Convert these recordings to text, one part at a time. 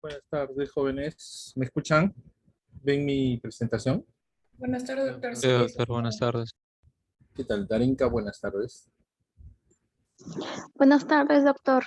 Buenas tardes, jóvenes. ¿Me escuchan? ¿Ven mi presentación? Buenas tardes, doctor. Sí, doctor, buenas tardes. ¿Qué tal, Darinka? Buenas tardes. Buenas tardes, doctor.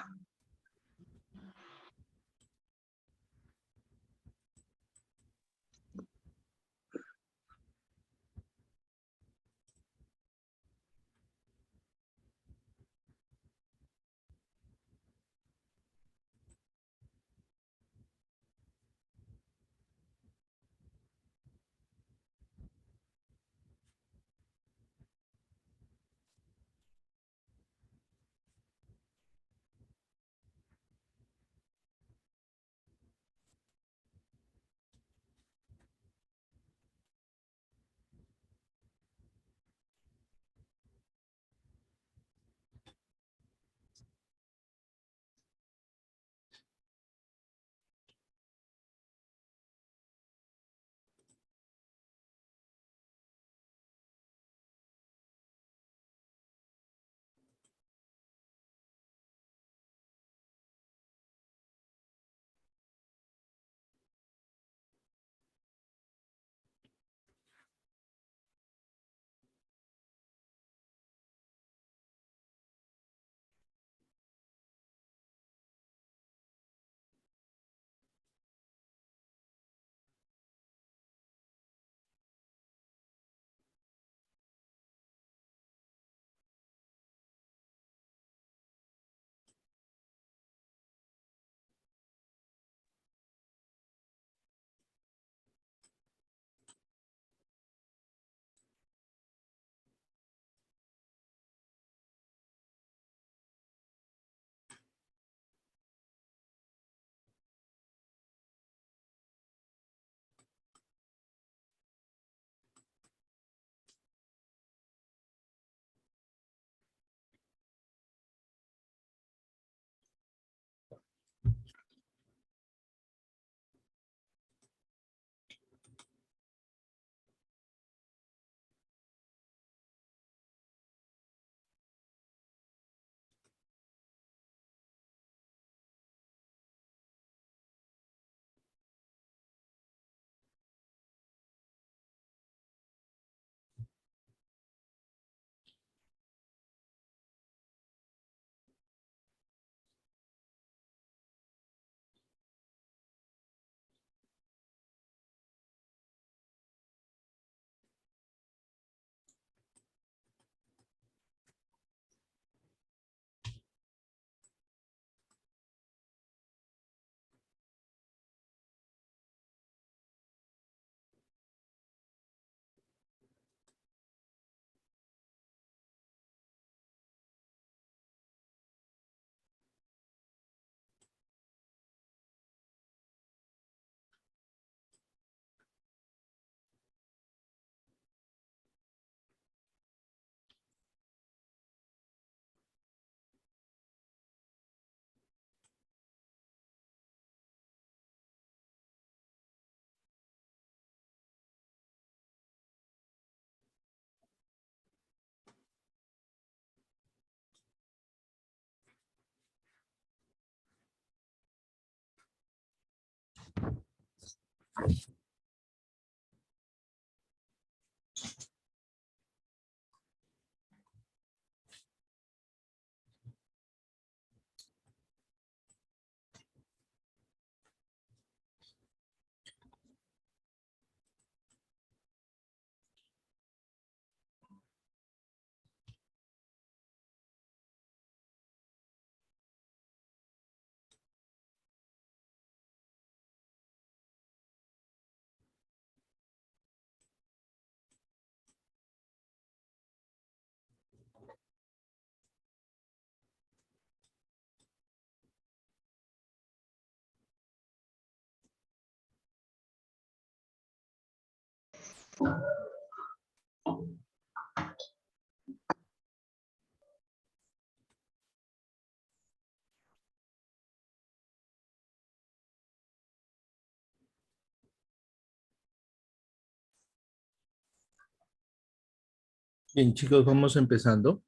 Bien, chicos, vamos empezando.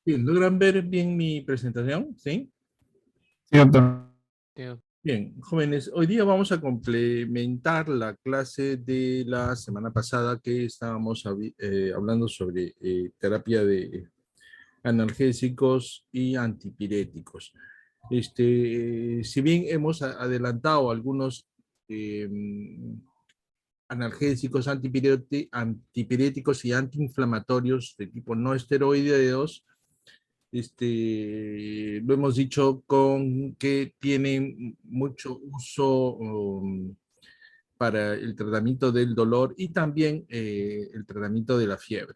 Bien, ¿logran ver bien mi presentación? ¿Sí? Sí, doctor. Sí, doctor. Bien, jóvenes, hoy día vamos a complementar la clase de la semana pasada que estábamos hablando sobre terapia de analgésicos y antipiréticos. Si bien hemos adelantado algunos eh, analgésicos, antipiréticos y antiinflamatorios de tipo no esteroideos, lo hemos dicho con que tienen mucho uso para el tratamiento del dolor y también el tratamiento de la fiebre.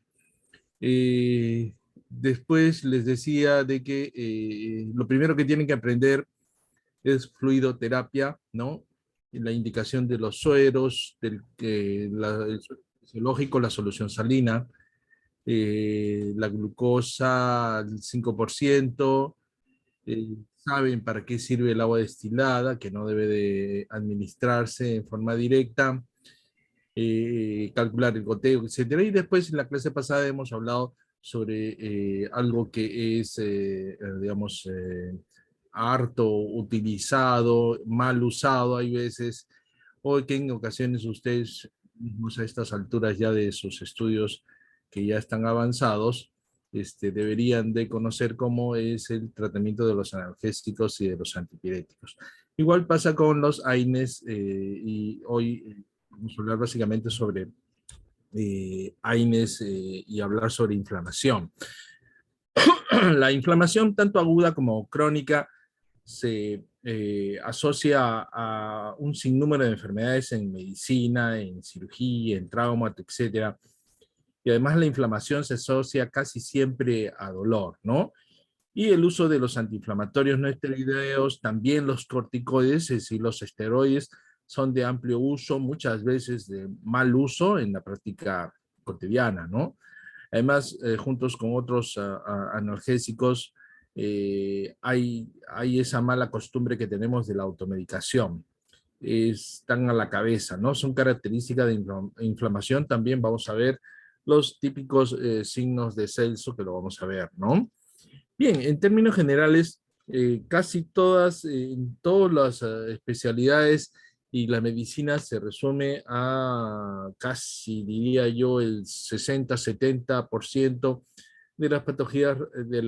Eh, Después les decía de que lo primero que tienen que aprender es fluidoterapia, ¿no? La indicación de los sueros, el suero fisiológico, la solución salina, la glucosa al 5%, saben para qué sirve el agua destilada, que no debe de administrarse en forma directa, calcular el goteo, etcétera. Y después en la clase pasada hemos hablado sobre algo que es, digamos, harto utilizado, mal usado, hay veces, o que en ocasiones ustedes mismos a estas alturas ya de sus estudios que ya están avanzados, deberían de conocer cómo es el tratamiento de los analgésicos y de los antipiréticos. Igual pasa con los AINES y hoy vamos a hablar básicamente sobre AINES y hablar sobre inflamación. La inflamación, tanto aguda como crónica, se asocia a un sinnúmero de enfermedades en medicina, en cirugía, en trauma, etcétera. Y además la inflamación se asocia casi siempre a dolor, ¿no? Y el uso de los antiinflamatorios no esteroideos, también los corticoides, es decir, los esteroides, son de amplio uso, muchas veces de mal uso en la práctica cotidiana, ¿no? Además, juntos con otros analgésicos, hay esa mala costumbre que tenemos de la automedicación. Están a la cabeza, ¿no? Son características de inflamación. También vamos a ver los típicos signos de Celso, que lo vamos a ver, ¿no? Bien, en términos generales, casi todas, en todas las especialidades y la medicina se resume a casi, diría yo, el 60-70% de las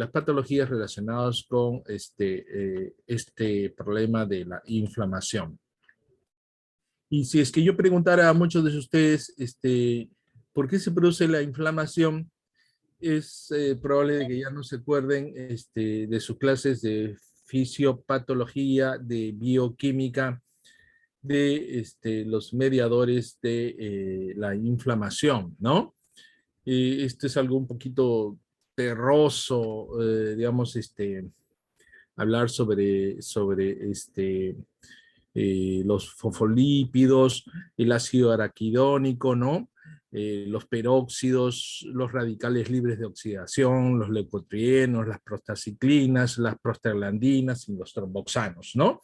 patologías relacionadas con este problema de la inflamación. Y si es que yo preguntara a muchos de ustedes, ¿por qué se produce la inflamación? Es probable de que ya no se acuerden de sus clases de fisiopatología, de bioquímica, de los mediadores de la inflamación, ¿no? Esto es algo un poquito terroso, digamos, hablar sobre los fosfolípidos, el ácido araquidónico, ¿no? Los peróxidos, los radicales libres de oxidación, los leucotrienos, las prostaciclinas, las prostaglandinas y los tromboxanos, ¿no?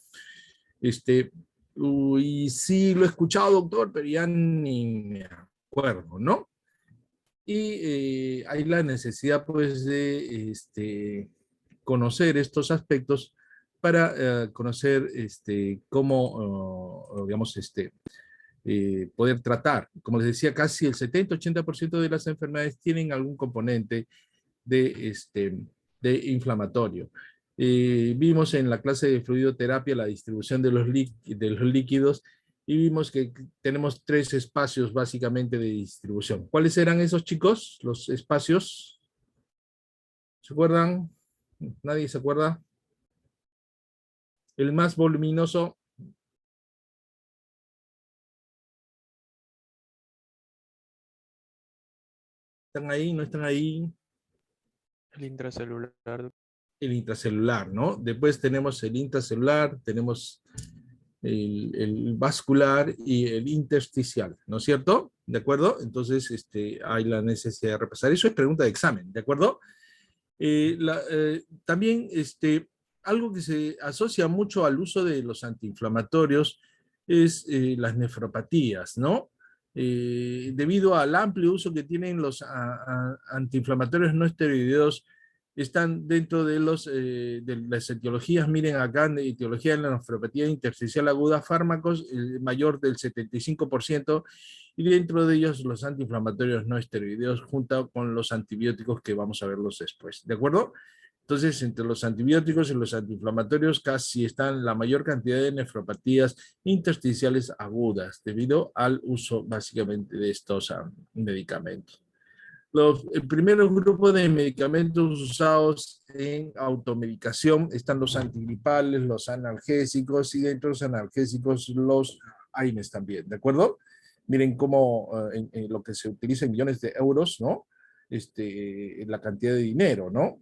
Y sí lo he escuchado, doctor, pero ya ni me acuerdo, ¿no? Y hay la necesidad, pues, de conocer estos aspectos para conocer cómo, digamos, poder tratar. Como les decía, casi el 70-80% de las enfermedades tienen algún componente de inflamatorio. Vimos en la clase de fluidoterapia la distribución de los líquidos y vimos que tenemos tres espacios básicamente de distribución. ¿Cuáles eran esos, chicos? Los espacios. ¿Se acuerdan? ¿Nadie se acuerda? El más voluminoso. ¿Están ahí? ¿No están ahí? El intracelular. El intracelular, ¿no? Después tenemos el intracelular, tenemos el vascular y el intersticial, ¿no es cierto? ¿De acuerdo? Entonces, hay la necesidad de repasar. Eso es pregunta de examen, ¿de acuerdo? También, algo que se asocia mucho al uso de los antiinflamatorios es las nefropatías, ¿no? Debido al amplio uso que tienen los antiinflamatorios no esteroideos, están dentro de, de las etiologías. Miren acá, en etiología de la nefropatía intersticial aguda, fármacos, el mayor del 75%, y dentro de ellos los antiinflamatorios no esteroideos, junto con los antibióticos que vamos a verlos después, ¿de acuerdo? Entonces, entre los antibióticos y los antiinflamatorios casi están la mayor cantidad de nefropatías intersticiales agudas, debido al uso básicamente de estos medicamentos. El primer grupo de medicamentos usados en automedicación están los antigripales, los analgésicos, y dentro de los analgésicos los AINES también, ¿de acuerdo? Miren cómo en lo que se utiliza en millones de euros, ¿no? La cantidad de dinero, ¿no?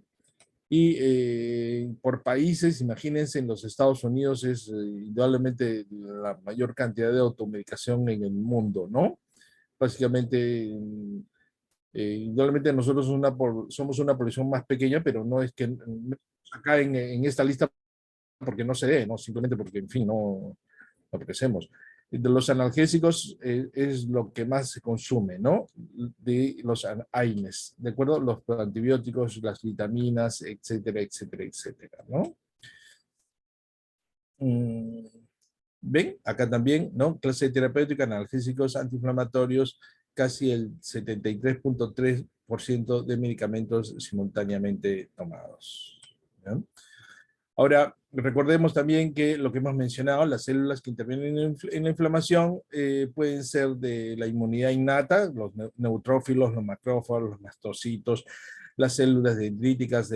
Y por países, imagínense, en los Estados Unidos es indudablemente la mayor cantidad de automedicación en el mundo, ¿no? Básicamente, indudablemente nosotros somos una población más pequeña, pero no es que acá en esta lista porque no se dé, ¿no? Simplemente porque, en fin, no apreciamos. De los analgésicos es lo que más se consume, ¿no? De los AINES, ¿de acuerdo? Los antibióticos, las vitaminas, etcétera, etcétera, etcétera, ¿no? ¿Ven? Acá también, ¿no? Clase terapéutica, analgésicos, antiinflamatorios, casi el 73.3% de medicamentos simultáneamente tomados, ¿no? Ahora, recordemos también que lo que hemos mencionado, las células que intervienen en la inflamación pueden ser de la inmunidad innata, los neutrófilos, los macrófagos, los mastocitos, las células dendríticas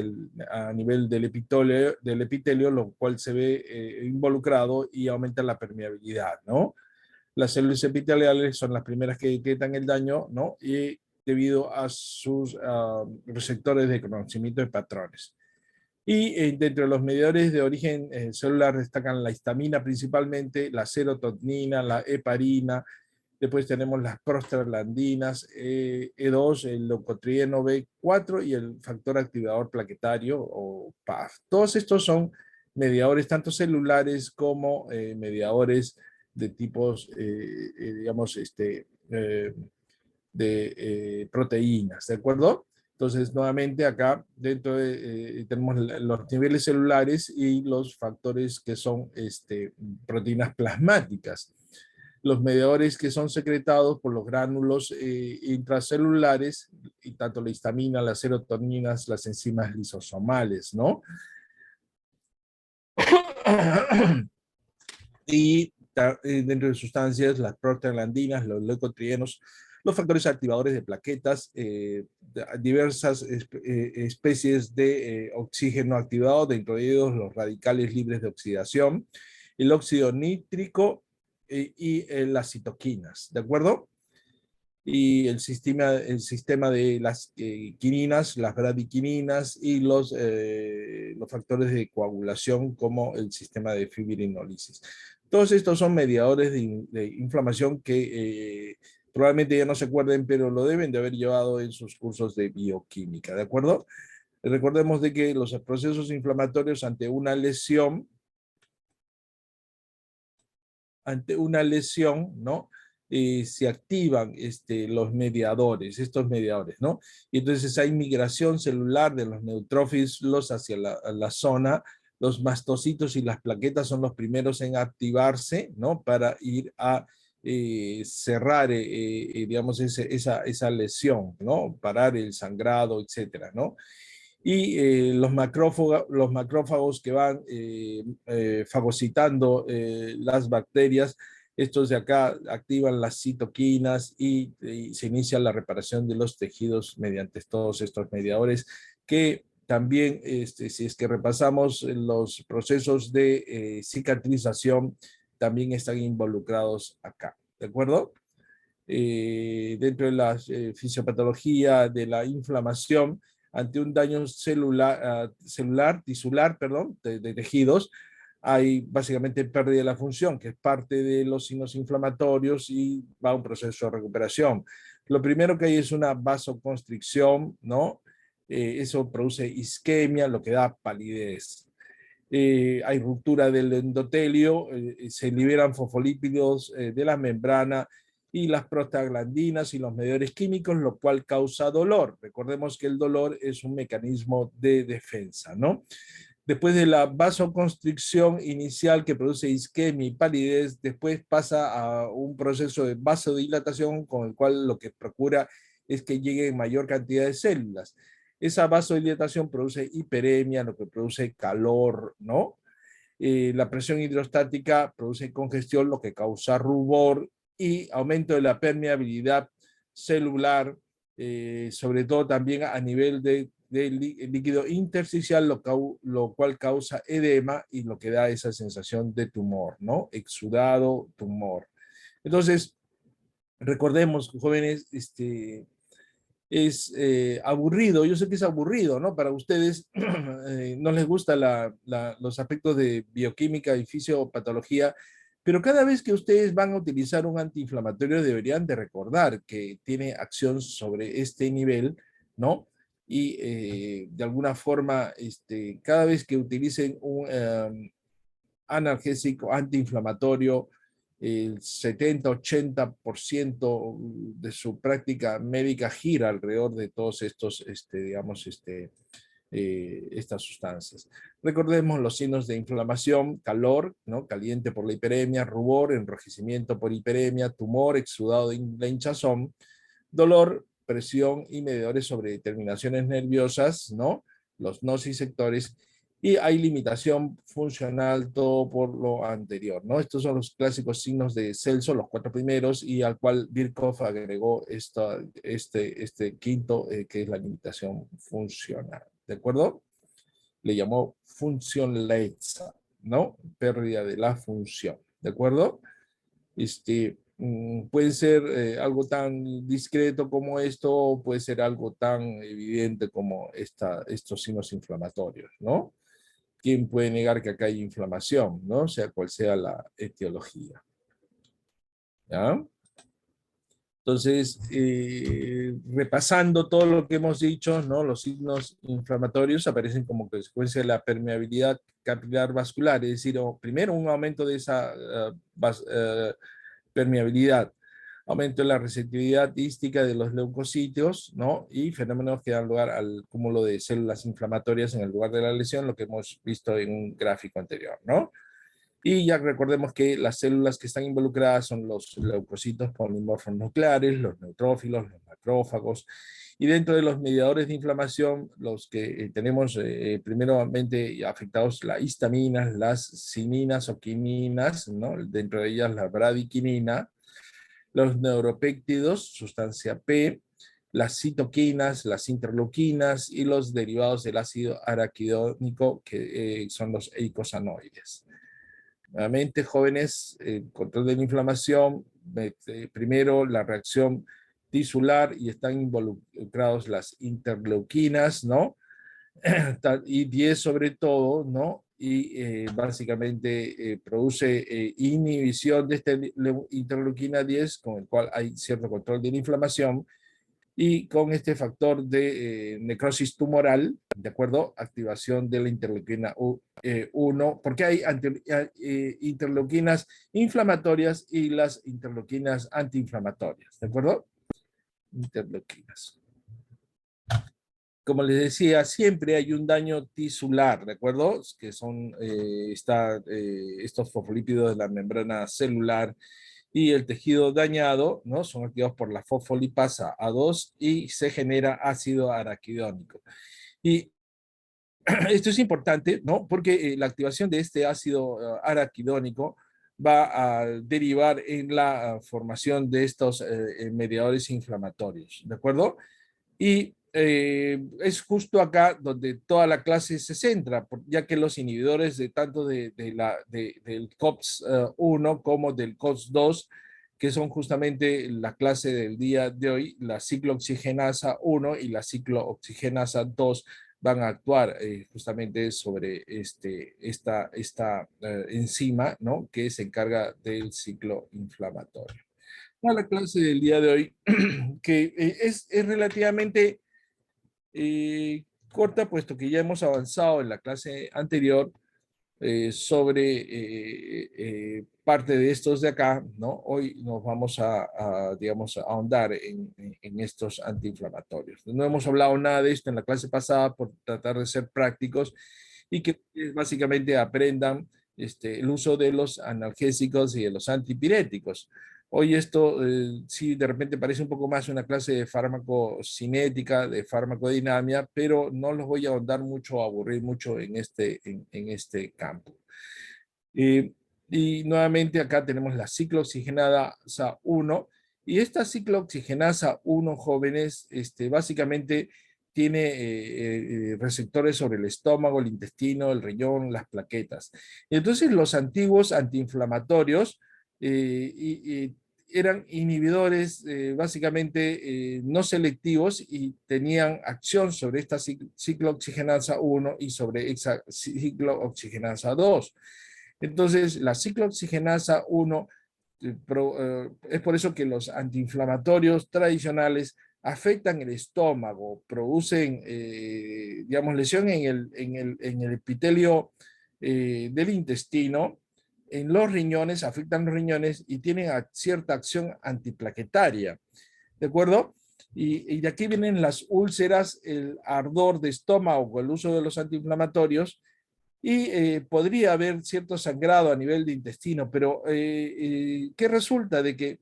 a nivel del epitelio, lo cual se ve involucrado y aumenta la permeabilidad, ¿no? Las células epiteliales son las primeras que detectan el daño, ¿no? Y debido a sus receptores de conocimiento de patrones. Y dentro de los mediadores de origen celular destacan la histamina principalmente, la serotonina, la heparina, después tenemos las prostaglandinas, E2, el leucotrieno B4 y el factor activador plaquetario o PAF. Todos estos son mediadores tanto celulares como mediadores de tipos, digamos, de proteínas, ¿de acuerdo? Entonces, nuevamente acá dentro tenemos los niveles celulares y los factores que son proteínas plasmáticas. Los mediadores que son secretados por los gránulos intracelulares, y tanto la histamina, las serotoninas, las enzimas lisosomales, ¿no? Y dentro de sustancias, las prostaglandinas, los leucotrienos, los factores activadores de plaquetas, diversas especies de oxígeno activado, dentro de ellos los radicales libres de oxidación, el óxido nítrico y las citoquinas, ¿de acuerdo? Y el sistema de las quininas, las bradiquininas y los factores de coagulación como el sistema de fibrinólisis. Todos estos son mediadores de inflamación que probablemente ya no se acuerden, pero lo deben de haber llevado en sus cursos de bioquímica, ¿de acuerdo? Recordemos de que los procesos inflamatorios ante una lesión, ¿no? Se activan estos mediadores, ¿no? Y entonces hay migración celular de los neutrófilos hacia la zona. Los mastocitos y las plaquetas son los primeros en activarse, ¿no? Para ir a cerrar, digamos, esa lesión, ¿no? Parar el sangrado, etcétera, ¿no? Y los macrófagos que van fagocitando las bacterias, estos de acá activan las citoquinas y se inicia la reparación de los tejidos mediante todos estos mediadores que también, si es que repasamos los procesos de cicatrización, también están involucrados acá, ¿de acuerdo? Dentro de la fisiopatología de la inflamación, ante un daño tisular, perdón, de tejidos, hay básicamente pérdida de la función, que es parte de los signos inflamatorios y va a un proceso de recuperación. Lo primero que hay es una vasoconstricción, ¿no? Eso produce isquemia, lo que da palidez. Hay ruptura del endotelio, se liberan fosfolípidos de la membrana y las prostaglandinas y los mediadores químicos, lo cual causa dolor. Recordemos que el dolor es un mecanismo de defensa, ¿no? Después de la vasoconstricción inicial que produce isquemia y palidez, después pasa a un proceso de vasodilatación con el cual lo que procura es que llegue en mayor cantidad de células. Esa vasodilatación produce hiperemia, lo que produce calor, ¿no? La presión hidrostática produce congestión, lo que causa rubor y aumento de la permeabilidad celular, sobre todo también a nivel de líquido intersticial, lo cual causa edema y lo que da esa sensación de tumor, ¿no? Exudado, tumor. Entonces, recordemos, jóvenes, es aburrido, yo sé que es aburrido, ¿no? Para ustedes no les gustan los aspectos de bioquímica y fisiopatología, pero cada vez que ustedes van a utilizar un antiinflamatorio deberían de recordar que tiene acción sobre este nivel, ¿no? Y de alguna forma, cada vez que utilicen un analgésico antiinflamatorio, el 70-80% de su práctica médica gira alrededor de todos estos, digamos, estas sustancias. Recordemos los signos de inflamación: calor, ¿no? Caliente por la hiperemia, rubor, enrojecimiento por hiperemia, tumor, exudado de la hinchazón, dolor, presión y mediadores sobre terminaciones nerviosas, ¿no? Los nociceptores, y hay limitación funcional, todo por lo anterior, ¿no? Estos son los clásicos signos de Celso, los 4 primeros, y al cual Birkhoff agregó este quinto, que es la limitación funcional, ¿de acuerdo? Le llamó funcionaleza, ¿no? Pérdida de la función, ¿de acuerdo? Puede ser algo tan discreto como esto, puede ser algo tan evidente como estos signos inflamatorios, ¿no? ¿Quién puede negar que acá hay inflamación, ¿no? Sea cual sea la etiología. ¿Ya? Entonces, repasando todo lo que hemos dicho, ¿no? Los signos inflamatorios aparecen como consecuencia de la permeabilidad capilar vascular, es decir, primero un aumento de esa permeabilidad, aumento de la receptividad hística de los leucocitos, ¿no? Y fenómenos que dan lugar al cúmulo de células inflamatorias en el lugar de la lesión, lo que hemos visto en un gráfico anterior, ¿no? Y ya recordemos que las células que están involucradas son los leucocitos polimorfos nucleares, los neutrófilos, los macrófagos, y dentro de los mediadores de inflamación, los que tenemos primeramente afectados, las histaminas, las ciminas o quininas, ¿no? Dentro de ellas la bradiquinina, los neuropéptidos, sustancia P, las citoquinas, las interleuquinas y los derivados del ácido araquidónico, que son los eicosanoides. Nuevamente, jóvenes, control de la inflamación, primero la reacción tisular, y están involucrados las interleuquinas, ¿no? Y 10 sobre todo, ¿no? Y básicamente produce inhibición de esta interleuquina 10, con el cual hay cierto control de la inflamación, y con este factor de necrosis tumoral, ¿de acuerdo? Activación de la interleuquina 1, porque hay interleuquinas inflamatorias y las interleuquinas antiinflamatorias, ¿de acuerdo? Interleuquinas. Como les decía, siempre hay un daño tisular, ¿de acuerdo? Que son estos fosfolípidos de la membrana celular, y el tejido dañado, ¿no? Son activados por la fosfolipasa A2 y se genera ácido araquidónico. Y esto es importante, ¿no? Porque la activación de este ácido araquidónico va a derivar en la formación de estos mediadores inflamatorios, ¿de acuerdo? Y es justo acá donde toda la clase se centra, ya que los inhibidores de tanto del COX-1 como del COX-2, que son justamente la clase del día de hoy, la ciclooxigenasa 1 y la ciclooxigenasa 2, van a actuar justamente sobre esta enzima, ¿no? Que se encarga del ciclo inflamatorio. A la clase del día de hoy, que es relativamente corta, puesto que ya hemos avanzado en la clase anterior parte de estos de acá, ¿no? Hoy nos vamos digamos, a ahondar en estos antiinflamatorios. No hemos hablado nada de esto en la clase pasada por tratar de ser prácticos y que básicamente aprendan el uso de los analgésicos y de los antipiréticos. Hoy esto sí de repente parece un poco más una clase de farmacocinética, de farmacodinamia, pero no los voy a ahondar mucho, a aburrir mucho en este campo. Y nuevamente acá tenemos la ciclooxigenasa 1, y esta ciclooxigenasa 1, jóvenes, básicamente tiene receptores sobre el estómago, el intestino, el riñón, las plaquetas. Entonces los antiguos antiinflamatorios eran inhibidores básicamente no selectivos y tenían acción sobre esta ciclooxigenasa 1 y sobre esa ciclooxigenasa 2. Entonces, la ciclooxigenasa 1 es por eso que los antiinflamatorios tradicionales afectan el estómago, producen, digamos, lesión en el epitelio del intestino, en los riñones, afectan los riñones y tienen cierta acción antiplaquetaria. ¿De acuerdo? Y de aquí vienen las úlceras, el ardor de estómago con el uso de los antiinflamatorios, y podría haber cierto sangrado a nivel de intestino, pero ¿qué resulta? De que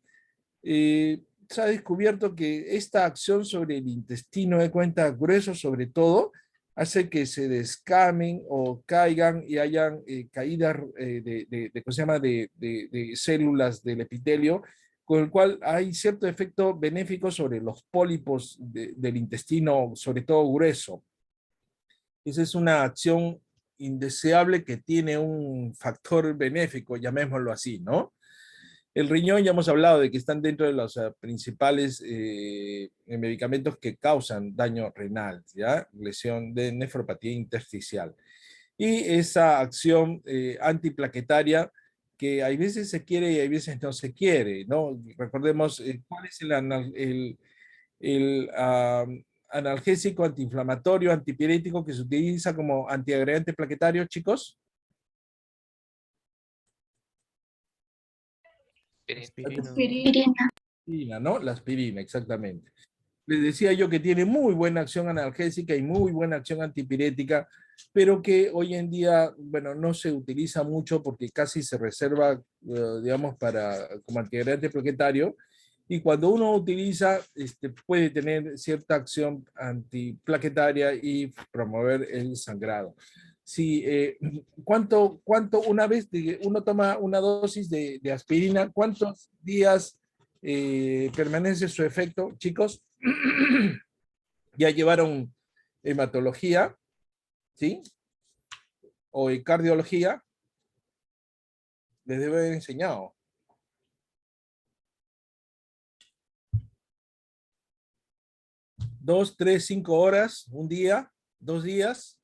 se ha descubierto que esta acción sobre el intestino de cuenta grueso sobre todo hace que se descamen o caigan y hayan caídas ¿cómo se llama? De células del epitelio, con el cual hay cierto efecto benéfico sobre los pólipos del intestino, sobre todo grueso. Esa es una acción indeseable que tiene un factor benéfico, llamémoslo así, ¿no? El riñón, ya hemos hablado de que están dentro de los principales medicamentos que causan daño renal, ¿ya? Lesión de nefropatía intersticial. Y esa acción antiplaquetaria que hay veces se quiere y hay veces no se quiere, ¿no? Recordemos cuál es el analgésico, antiinflamatorio, antipirético que se utiliza como antiagregante plaquetario, chicos. Aspirina. Aspirina, ¿no? La aspirina, exactamente. Les decía yo que tiene muy buena acción analgésica y muy buena acción antipirética, pero que hoy en día, bueno, no se utiliza mucho porque casi se reserva, digamos, como antiagregante plaquetario. Y cuando uno utiliza, puede tener cierta acción antiplaquetaria y promover el sangrado. Sí, una vez que uno toma una dosis de aspirina, ¿cuántos días permanece su efecto, chicos? Ya llevaron hematología, ¿sí? O cardiología, les debe haber enseñado. 2, 3, 5 horas, un día, 2 días.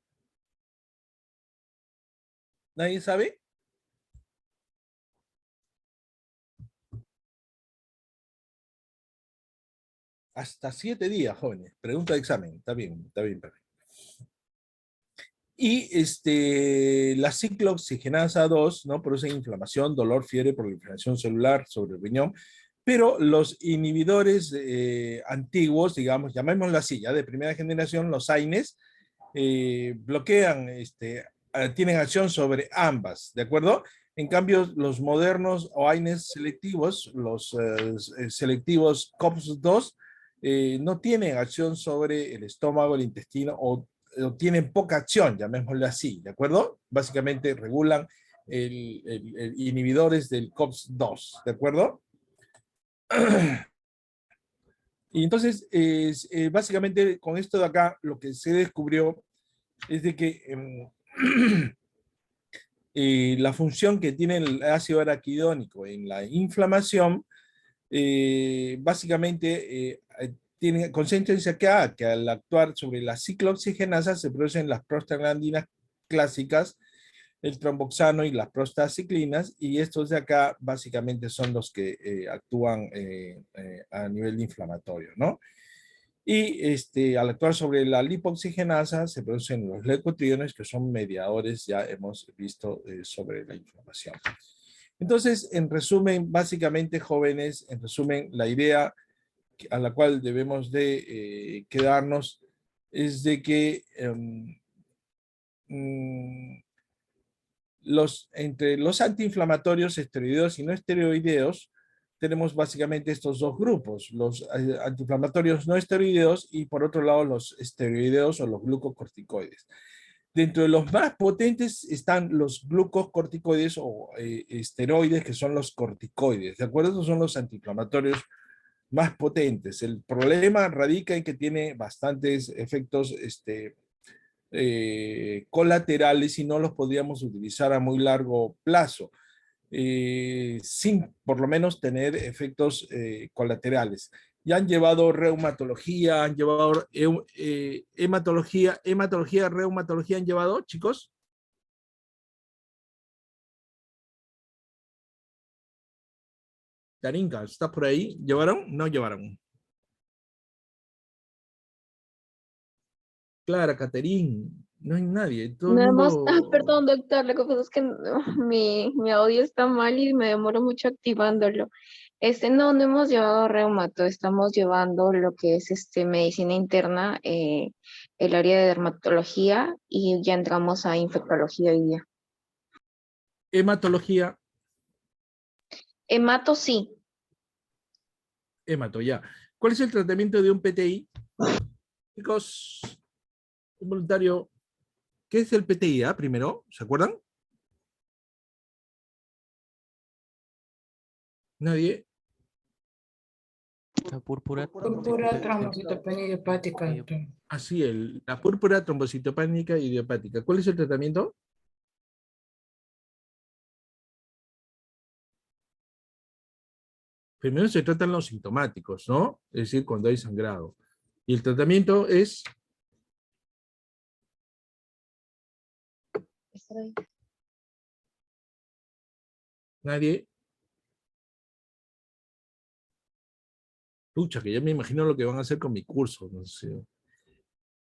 ¿Nadie sabe? Hasta 7 días, jóvenes. Pregunta de examen. Está bien, está bien. Perfecto. Y la ciclooxigenasa 2, ¿no? Produce inflamación, dolor, fiebre, proliferación celular sobre el riñón, pero los inhibidores antiguos, digamos, llamémoslo así, ya de primera generación, los AINES, bloquean, tienen acción sobre ambas, ¿de acuerdo? En cambio, los modernos o AINES selectivos, los selectivos COX-2, no tienen acción sobre el estómago, el intestino o tienen poca acción, llamémosle así, ¿de acuerdo? Básicamente regulan el inhibidores del COX-2, ¿de acuerdo? Y entonces, básicamente con esto de acá, lo que se descubrió es de que la función que tiene el ácido araquidónico en la inflamación, básicamente concéntrense acá, que al actuar sobre la ciclooxigenasa se producen las prostaglandinas clásicas, el tromboxano y las prostaciclinas, y estos de acá básicamente son los que actúan a nivel inflamatorio, ¿no? Y al actuar sobre la lipoxigenasa se producen los leucotrienes, que son mediadores, ya hemos visto sobre la inflamación. Entonces, en resumen, básicamente, jóvenes, en resumen, la idea a la cual debemos de quedarnos es de que entre los antiinflamatorios esteroideos y no esteroideos, tenemos básicamente estos dos grupos, los antiinflamatorios no esteroideos y por otro lado los esteroideos o los glucocorticoides. Dentro de los más potentes están los glucocorticoides o esteroides, que son los corticoides, ¿de acuerdo? Estos son los antiinflamatorios más potentes. El problema radica en que tiene bastantes efectos colaterales y no los podríamos utilizar a muy largo plazo, sin por lo menos tener efectos colaterales. Ya han llevado reumatología, han llevado hematología, reumatología han llevado, chicos. Tarinka, ¿estás por ahí? ¿Llevaron? No llevaron. Clara, Caterín, no hay nadie, todo el Nada más, mundo. perdón, doctor, lo que pasa es que mi audio está mal y me demoro mucho activándolo. No hemos llevado reumato, estamos llevando lo que es medicina interna, el área de dermatología y ya entramos a infectología hoy día. Hematología, Hemato sí, hemato, ya. ¿Cuál es el tratamiento de un PTI? Chicos, un voluntario, ¿qué es el PTI? Primero, ¿se acuerdan? ¿Nadie? La púrpura Púrpura, trombocitopénica trombocitopenia idiopática. y Así, la púrpura trombocitopénica idiopática. ¿Cuál es el tratamiento? Primero se tratan los sintomáticos, ¿no? Es decir, cuando hay sangrado. Y el tratamiento es... Nadie. Pucha, que ya me imagino lo que van a hacer con mi curso. No sé.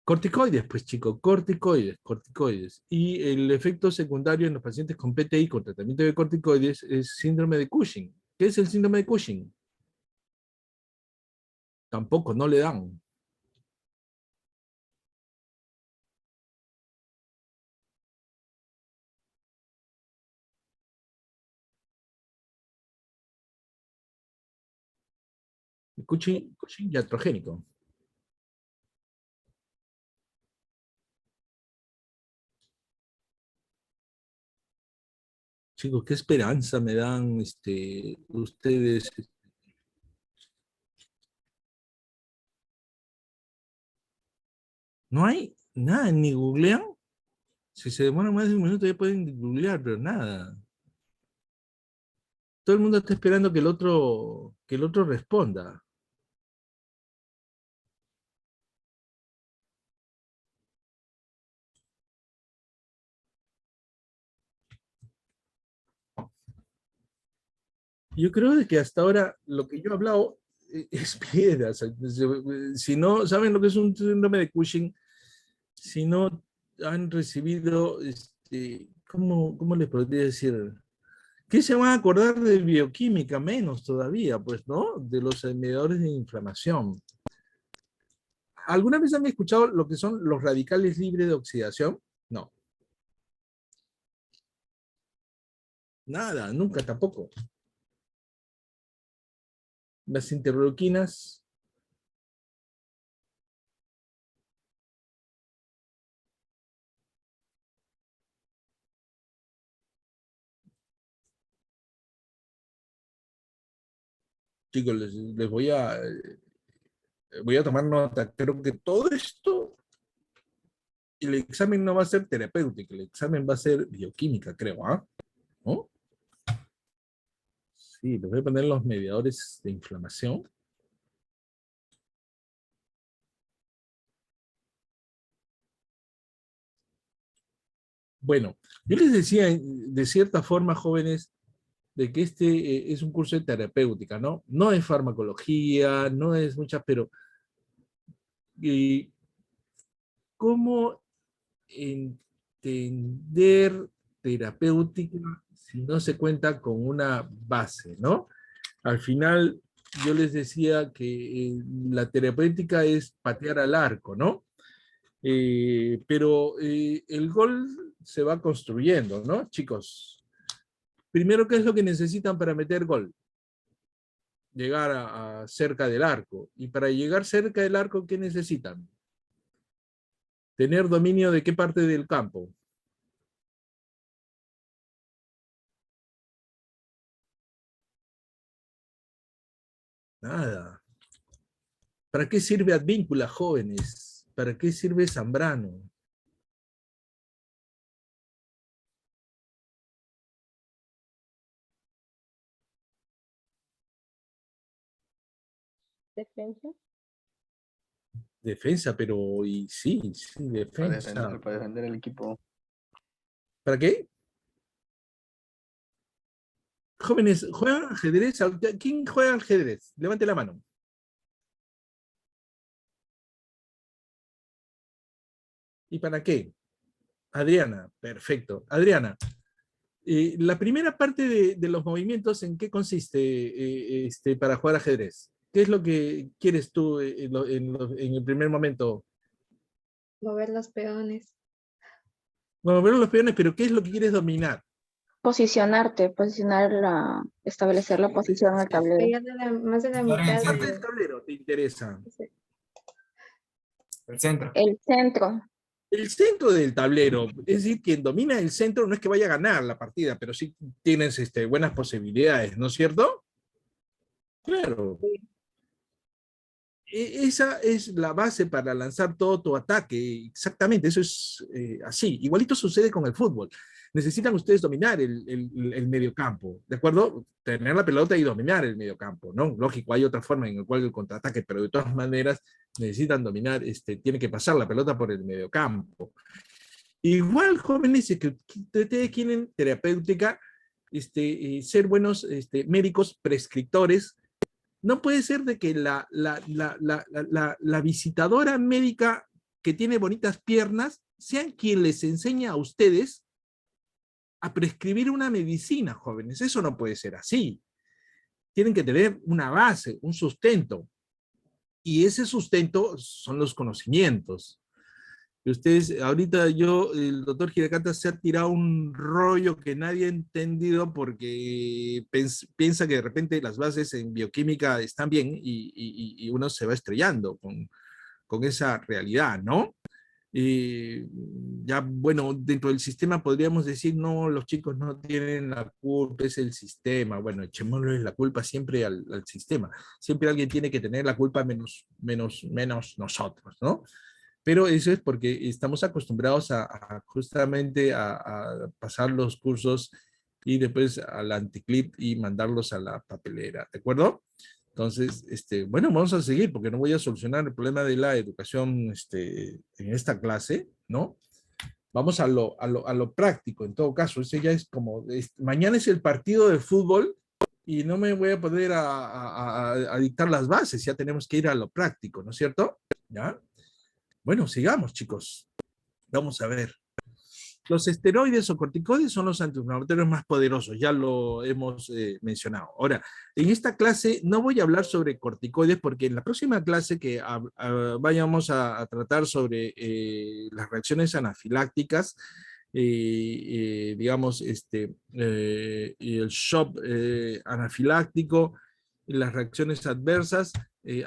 Corticoides, pues chicos, corticoides. Y el efecto secundario en los pacientes con PTI con tratamiento de corticoides es síndrome de Cushing. ¿Qué es el síndrome de Cushing? Tampoco, no le dan. Cushing iatrogénico. Chicos, qué esperanza me dan ustedes. No hay nada, ni googlean. Si se demoran más de un minuto ya pueden googlear, pero nada. Todo el mundo está esperando que el otro responda. Yo creo de que hasta ahora lo que yo he hablado es piedra. O sea, si no saben lo que es un síndrome de Cushing, si no han recibido, ¿cómo les podría decir? ¿Qué se van a acordar de bioquímica? Menos todavía, pues, ¿no? De los mediadores de inflamación. ¿Alguna vez han escuchado lo que son los radicales libres de oxidación? No. Nada, nunca tampoco. Las interleuquinas. Chicos, les voy a tomar nota. Creo que todo esto, el examen no va a ser terapéutico, el examen va a ser bioquímica, creo, ¿ah? ¿No? Sí, les voy a poner los mediadores de inflamación. Bueno, yo les decía de cierta forma, jóvenes, de que es un curso de terapéutica, ¿no? No es farmacología, no es mucha, pero ¿Cómo entender terapéutica si no se cuenta con una base, ¿no? Al final, yo les decía que la terapéutica es patear al arco, ¿no? Pero el gol se va construyendo, ¿no, chicos? Primero, ¿qué es lo que necesitan para meter gol? Llegar a cerca del arco. Y para llegar cerca del arco, ¿qué necesitan? Tener dominio de qué parte del campo. Nada. ¿Para qué sirve Advíncula, jóvenes? ¿Para qué sirve Zambrano? Defensa. Defensa, pero y sí, defensa. Para defender el equipo. ¿Para qué? Jóvenes, ¿juegan ajedrez? ¿Quién juega ajedrez? Levante la mano. ¿Y para qué? Adriana, perfecto. Adriana, la primera parte de los movimientos, ¿en qué consiste para jugar ajedrez? ¿Qué es lo que quieres tú en el primer momento? Mover los peones. Bueno, ver los peones, pero ¿qué es lo que quieres dominar? Establecer la posición al tablero. Allá más de la mitad ¿Qué parte del de... tablero te interesa? El centro. El centro. El centro del tablero, es decir, quien domina el centro no es que vaya a ganar la partida, pero sí tienes buenas posibilidades, ¿no es cierto? Claro. Esa es la base para lanzar todo tu ataque, exactamente, eso es así. Igualito sucede con el fútbol. Necesitan ustedes dominar el mediocampo, ¿de acuerdo? Tener la pelota y dominar el mediocampo, ¿no? Lógico, hay otra forma en la cual el contraataque, pero de todas maneras necesitan dominar, tiene que pasar la pelota por el mediocampo. Igual, jóvenes, que ustedes quieren terapéutica, ser buenos médicos prescriptores. No puede ser de que la visitadora médica que tiene bonitas piernas sean quien les enseña a ustedes a prescribir una medicina, jóvenes. Eso no puede ser así. Tienen que tener una base, un sustento. Y ese sustento son los conocimientos. Y ustedes, ahorita el doctor Giracata se ha tirado un rollo que nadie ha entendido porque piensa que de repente las bases en bioquímica están bien y uno se va estrellando con esa realidad, ¿no? Ya, bueno, dentro del sistema podríamos decir, no, los chicos no tienen la culpa, es el sistema. Bueno, echémosle la culpa siempre al sistema. Siempre alguien tiene que tener la culpa menos nosotros, ¿no? Pero eso es porque estamos acostumbrados justamente a pasar los cursos y después al anticlip y mandarlos a la papelera, ¿de acuerdo? Entonces, bueno, vamos a seguir porque no voy a solucionar el problema de la educación en esta clase, ¿no? Vamos a lo práctico, en todo caso. Ese ya es como, mañana es el partido de fútbol y no me voy a poder a dictar las bases, ya tenemos que ir a lo práctico, ¿no es cierto? ¿Ya? Bueno, sigamos, chicos. Vamos a ver. Los esteroides o corticoides son los antiinflamatorios más poderosos, ya lo hemos mencionado. Ahora, en esta clase no voy a hablar sobre corticoides porque en la próxima clase que vayamos a tratar sobre las reacciones anafilácticas, digamos, y el shock anafiláctico, las reacciones adversas,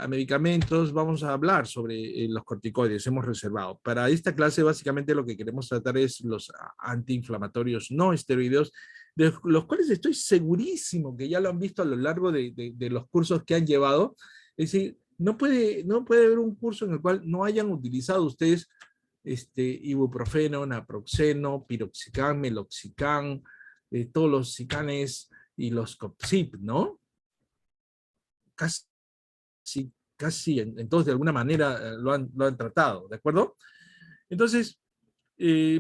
a medicamentos, vamos a hablar sobre los corticoides, hemos reservado. Para esta clase básicamente lo que queremos tratar es los antiinflamatorios no esteroideos, de los cuales estoy segurísimo que ya lo han visto a lo largo de los cursos que han llevado. Es decir, no puede haber un curso en el cual no hayan utilizado ustedes ibuprofeno, naproxeno, piroxicam, meloxicam, todos los cicanes y los Copzip, ¿no? Casi entonces de alguna manera lo han tratado, ¿de acuerdo? Entonces,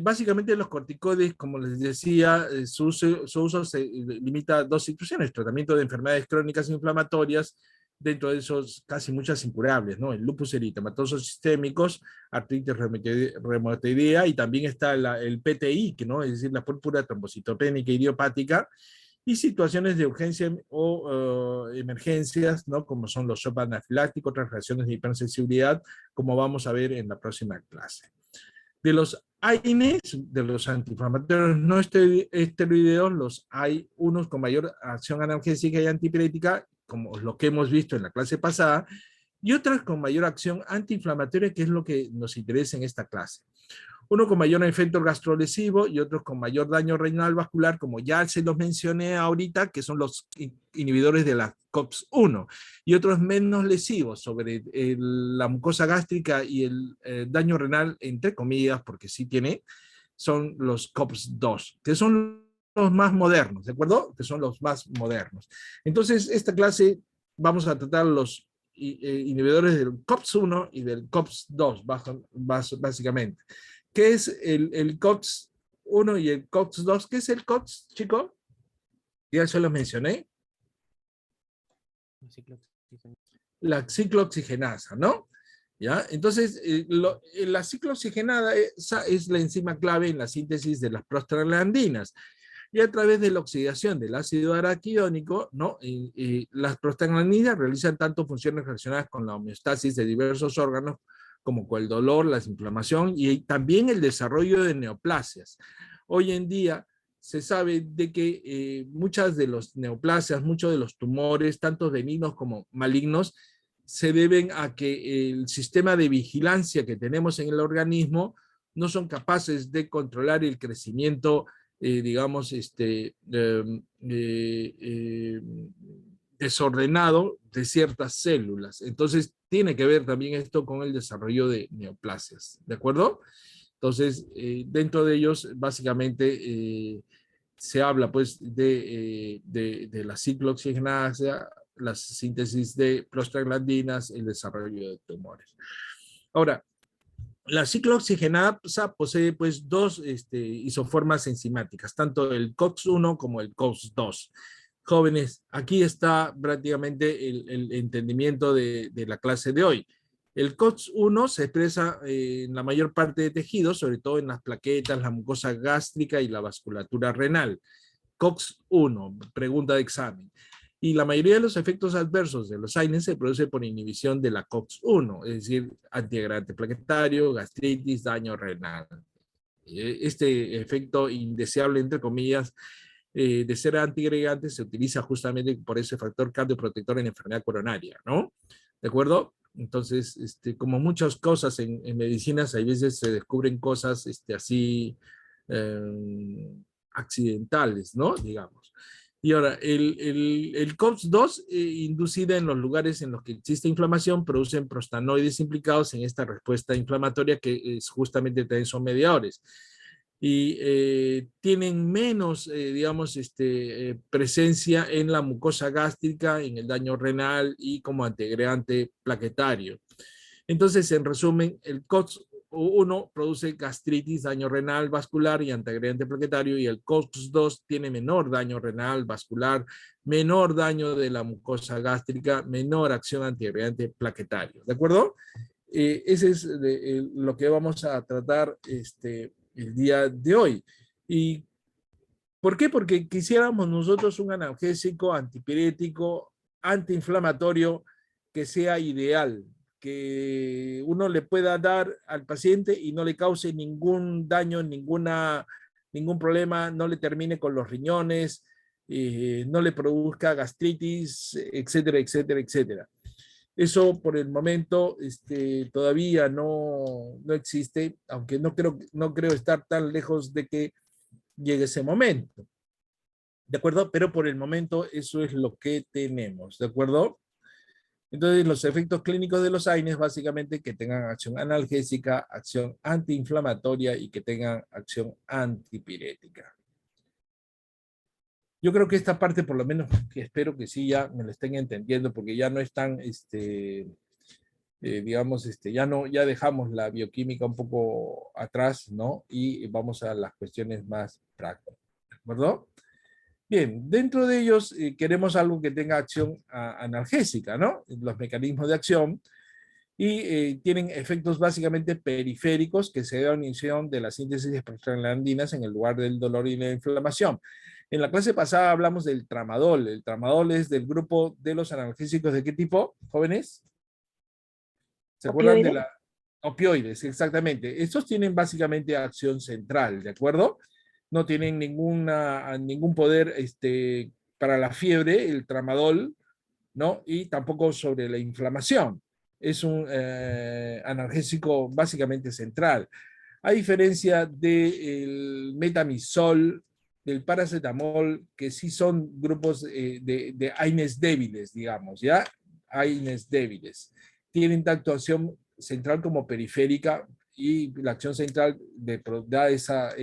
básicamente los corticoides, como les decía, su uso se limita a dos situaciones: tratamiento de enfermedades crónicas inflamatorias dentro de esos casi muchas incurables, ¿no? El lupus eritematosos sistémicos, artritis reumatoidea, y también está el PTI, que no, es decir, la púrpura trombocitopénica idiopática, y situaciones de urgencia o emergencias, ¿no? Como son los shock anafilácticos, otras reacciones de hipersensibilidad, como vamos a ver en la próxima clase. De los AINES, de los antiinflamatorios no esteroideos, los hay unos con mayor acción analgésica y antipirética, como lo que hemos visto en la clase pasada, y otras con mayor acción antiinflamatoria, que es lo que nos interesa en esta clase. Uno con mayor efecto gastrolesivo y otros con mayor daño renal vascular, como ya se los mencioné ahorita, que son los inhibidores de la COX-1, y otros menos lesivos sobre la mucosa gástrica y el daño renal, entre comillas, porque sí tiene, son los COX-2, que son los más modernos, ¿de acuerdo? Que son los más modernos. Entonces, esta clase vamos a tratar los inhibidores del COX-1 y del COX-2, básicamente. ¿Qué es el COX-1 y el COX-2? ¿Qué es el COX, chico? Ya se lo mencioné. La ciclooxigenasa, ¿no? ¿Ya? Entonces, la ciclooxigenasa es la enzima clave en la síntesis de las prostaglandinas. Y a través de la oxidación del ácido araquidónico, ¿no? Las prostaglandinas realizan tanto funciones relacionadas con la homeostasis de diversos órganos, como con el dolor, la inflamación y también el desarrollo de neoplasias. Hoy en día se sabe de que muchas de las neoplasias, muchos de los tumores, tanto benignos como malignos, se deben a que el sistema de vigilancia que tenemos en el organismo no son capaces de controlar el crecimiento, digamos, desordenado de ciertas células. Entonces, tiene que ver también esto con el desarrollo de neoplasias, ¿de acuerdo? Entonces, dentro de ellos, básicamente, se habla pues de la ciclooxigenasa, la síntesis de prostaglandinas, el desarrollo de tumores. Ahora, la ciclooxigenasa posee pues dos isoformas enzimáticas, tanto el COX-1 como el COX-2. Jóvenes, aquí está prácticamente el entendimiento de la clase de hoy. El COX-1 se expresa en la mayor parte de tejidos, sobre todo en las plaquetas, la mucosa gástrica y la vasculatura renal. COX-1, pregunta de examen. Y la mayoría de los efectos adversos de los AINES se produce por inhibición de la COX-1, es decir, antiagregante plaquetario, gastritis, daño renal. Este efecto indeseable, entre comillas, de ser antiagregante se utiliza justamente por ese factor cardioprotector en enfermedad coronaria, ¿no? ¿De acuerdo? Entonces, como muchas cosas en medicinas, hay veces se descubren cosas así accidentales, ¿no? Digamos. Y ahora, el COX-2, inducida en los lugares en los que existe inflamación, producen prostanoides implicados en esta respuesta inflamatoria, que es justamente también son mediadores. Y tienen menos, digamos, presencia en la mucosa gástrica, en el daño renal y como antiagregante plaquetario. Entonces, en resumen, el COX-1 produce gastritis, daño renal, vascular y antiagregante plaquetario, y el COX-2 tiene menor daño renal, vascular, menor daño de la mucosa gástrica, menor acción antiagregante plaquetario. ¿De acuerdo? Ese es lo que vamos a tratar el día de hoy. ¿Y por qué? Porque quisiéramos nosotros un analgésico, antipirético, antiinflamatorio que sea ideal, que uno le pueda dar al paciente y no le cause ningún daño, ningún problema, no le termine con los riñones, no le produzca gastritis, etcétera, etcétera, etcétera. Eso por el momento todavía no existe, aunque no creo estar tan lejos de que llegue ese momento. ¿De acuerdo? Pero por el momento eso es lo que tenemos. ¿De acuerdo? Entonces, los efectos clínicos de los AINES, básicamente, que tengan acción analgésica, acción antiinflamatoria y que tengan acción antipirética. Yo creo que esta parte, por lo menos, que espero que sí ya me lo estén entendiendo, porque ya no es tan, digamos, ya dejamos la bioquímica un poco atrás, ¿no? Y vamos a las cuestiones más prácticas, ¿de acuerdo? Bien, dentro de ellos queremos algo que tenga acción analgésica, ¿no? Los mecanismos de acción y tienen efectos básicamente periféricos que se deben a iniciación de la síntesis de prostaglandinas en el lugar del dolor y la inflamación. En la clase pasada hablamos del tramadol. El tramadol es del grupo de los analgésicos ¿de qué tipo, jóvenes? ¿Se acuerdan de ¿Opioides? la opioides? Exactamente. Estos tienen básicamente acción central, ¿de acuerdo? No tienen ningún poder para la fiebre, el tramadol, ¿no? Y tampoco sobre la inflamación. Es un analgésico básicamente central. A diferencia del metamizol, del paracetamol, que sí son grupos de AINES débiles, digamos, ¿ya? AINES débiles. Tienen tanto acción central como periférica y la acción central da esa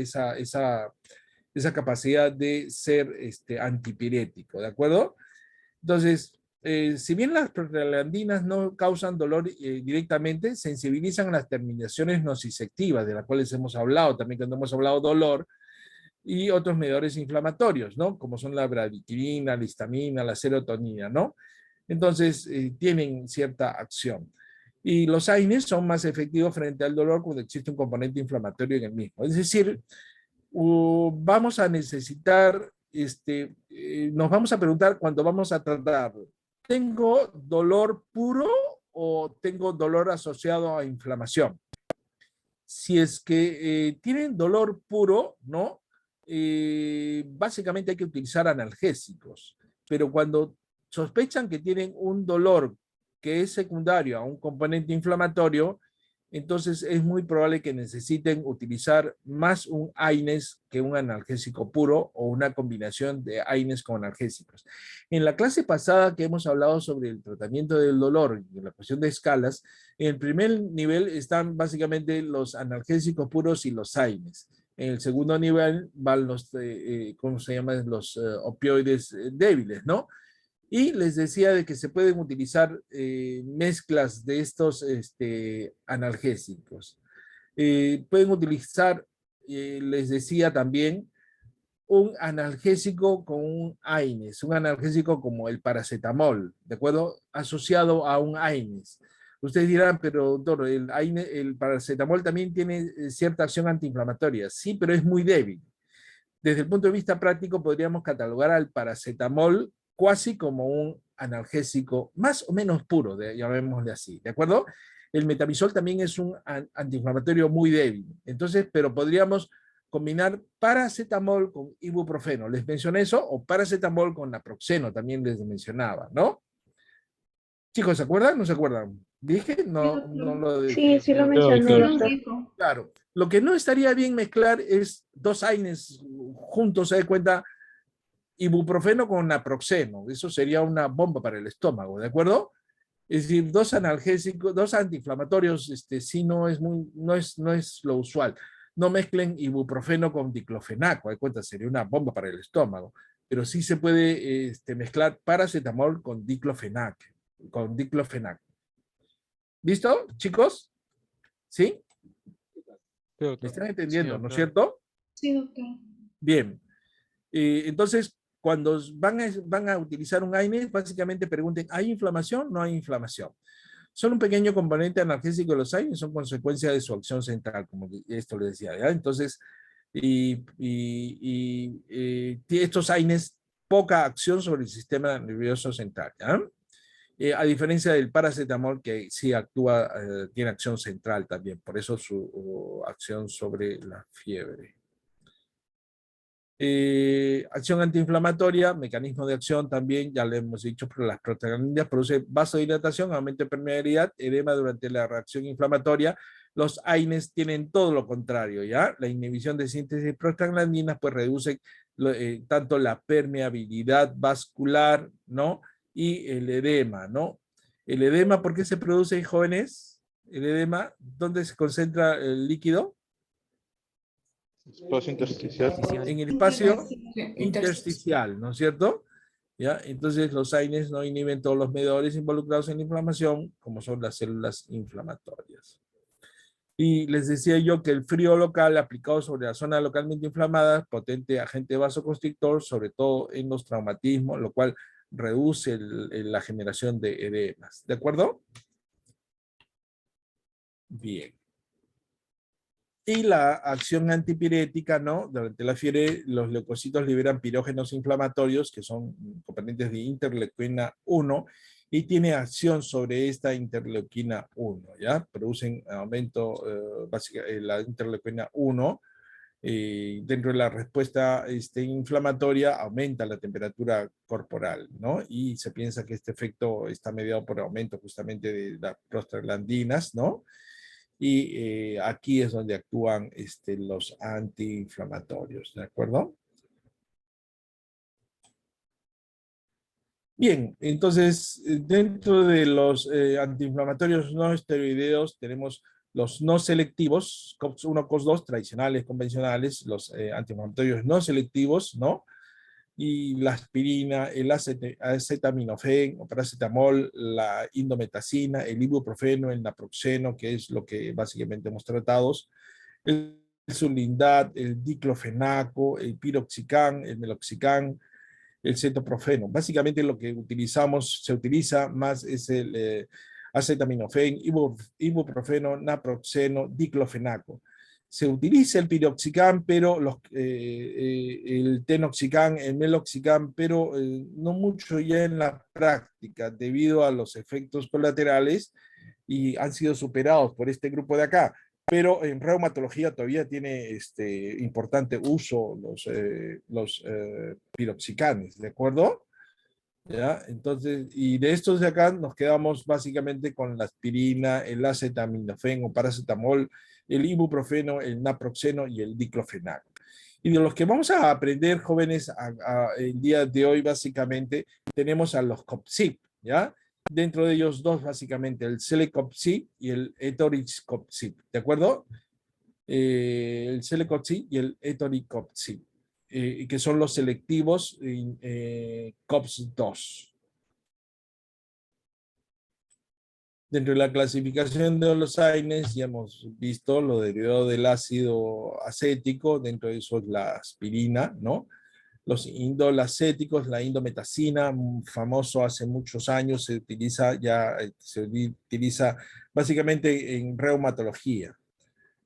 capacidad de ser antipirético, ¿de acuerdo? Entonces, si bien las prostaglandinas no causan dolor directamente, sensibilizan las terminaciones nociceptivas, de las cuales hemos hablado también cuando hemos hablado dolor, y otros mediadores inflamatorios, ¿no? Como son la bradiquinina, la histamina, la serotonina, ¿no? Entonces, tienen cierta acción. Y los AINES son más efectivos frente al dolor cuando existe un componente inflamatorio en el mismo. Es decir, vamos a necesitar, nos vamos a preguntar cuando vamos a tratar, ¿tengo dolor puro o tengo dolor asociado a inflamación? Si es que tienen dolor puro, ¿no? Básicamente hay que utilizar analgésicos, pero cuando sospechan que tienen un dolor que es secundario a un componente inflamatorio, entonces es muy probable que necesiten utilizar más un AINES que un analgésico puro o una combinación de AINES con analgésicos. En la clase pasada que hemos hablado sobre el tratamiento del dolor y la cuestión de escalas, en el primer nivel están básicamente los analgésicos puros y los AINES. En el segundo nivel van los, ¿cómo se llaman? Los opioides débiles, ¿no? Y les decía de que se pueden utilizar mezclas de estos analgésicos. Pueden utilizar, les decía también, un analgésico con un AINES, un analgésico como el paracetamol, ¿de acuerdo? Asociado a un AINES. Ustedes dirán, pero doctor, el paracetamol también tiene cierta acción antiinflamatoria. Sí, pero es muy débil. Desde el punto de vista práctico, podríamos catalogar al paracetamol casi como un analgésico más o menos puro, llamémosle así, ¿de acuerdo? El metamizol también es un antiinflamatorio muy débil. Entonces, pero podríamos combinar paracetamol con ibuprofeno. ¿Les mencioné eso? O paracetamol con naproxeno, también les mencionaba, ¿no? Chicos, ¿se acuerdan? ¿No se acuerdan? ¿Dije? Sí, No, no doctor. lo Sí, dije. sí lo Sí, mencioné, Sí, doctor. nos doctor. dijo. Claro. Lo que no estaría bien mezclar es dos AINES juntos, se da cuenta, ibuprofeno con naproxeno. Eso sería una bomba para el estómago, ¿de acuerdo? Es decir, dos analgésicos, dos antiinflamatorios, sí no es lo usual. No mezclen ibuprofeno con diclofenaco, de cuenta, sería una bomba para el estómago. Pero sí se puede mezclar paracetamol con diclofenac. ¿Listo, chicos? ¿Sí? Sí, ¿Me doctor. están Sí, entendiendo, no es doctor. cierto? Sí, doctor. Bien. Entonces, cuando van a utilizar un AINES, básicamente pregunten, ¿hay inflamación? No hay inflamación. Son un pequeño componente analgésico de los AINES, son consecuencia de su acción central, como esto les decía, ¿ya? Entonces, estos AINES, poca acción sobre el sistema nervioso central, ¿ya? A diferencia del paracetamol, que sí actúa, tiene acción central también, por eso su acción sobre la fiebre. Acción antiinflamatoria, mecanismo de acción también, ya le hemos dicho, pero las prostaglandinas producen vasodilatación, aumento de permeabilidad, edema durante la reacción inflamatoria. Los AINES tienen todo lo contrario, ¿ya? La inhibición de síntesis de prostaglandinas pues reduce tanto la permeabilidad vascular, ¿no? Y el edema, ¿no? El edema, ¿por qué se produce en jóvenes? El edema, ¿dónde se concentra el líquido? Espacio intersticial. En el espacio Intersticial. intersticial, ¿no es cierto? ¿Ya? Entonces los AINES no inhiben todos los mediadores involucrados en la inflamación, como son las células inflamatorias. Y les decía yo que el frío local aplicado sobre la zona localmente inflamada es potente agente vasoconstrictor, sobre todo en los traumatismos, lo cual reduce la generación de edemas. ¿De acuerdo? Bien. Y la acción antipirética, ¿no? Durante la fiebre, los leucocitos liberan pirógenos inflamatorios, que son componentes de interleuquina 1, y tiene acción sobre esta interleuquina 1, ¿ya? Producen aumento, la interleuquina 1, dentro de la respuesta inflamatoria, aumenta la temperatura corporal, ¿no? Y se piensa que este efecto está mediado por aumento justamente de las prostaglandinas, ¿no? Y aquí es donde actúan los antiinflamatorios, ¿de acuerdo? Bien, entonces dentro de los antiinflamatorios no esteroideos tenemos los no selectivos, COX-1, COX-2, tradicionales, convencionales, los antiinflamatorios no selectivos, ¿no? Y la aspirina, el acetaminofén o paracetamol, la indometacina, el ibuprofeno, el naproxeno, que es lo que básicamente hemos tratado, el Sulindac, el diclofenaco, el piroxicam, el meloxicam, el cetoprofeno. Básicamente lo que se utiliza más es el acetaminofén, ibuprofeno, naproxeno, diclofenaco. Se utiliza el piroxicam, pero el tenoxicam, el meloxicam, pero no mucho ya en la práctica, debido a los efectos colaterales, y han sido superados por este grupo de acá. Pero en reumatología todavía tiene importante uso los piroxicanes, ¿de acuerdo? ¿Ya? Entonces, y de estos de acá nos quedamos básicamente con la aspirina, el acetaminofén o paracetamol, el ibuprofeno, el naproxeno y el diclofenaco. Y de los que vamos a aprender, jóvenes, el día de hoy, básicamente, tenemos a los COPSIP, ¿ya? Dentro de ellos dos, básicamente, el Celecoxib y el Etoricoxib, ¿de acuerdo? El Celecoxib y el Etoricoxib, que son los selectivos COPS-2. Dentro de la clasificación de los AINES ya hemos visto lo derivado del ácido acético, dentro de eso es la aspirina, ¿no? Los indolacéticos, la indometacina, famoso hace muchos años, se utiliza básicamente en reumatología,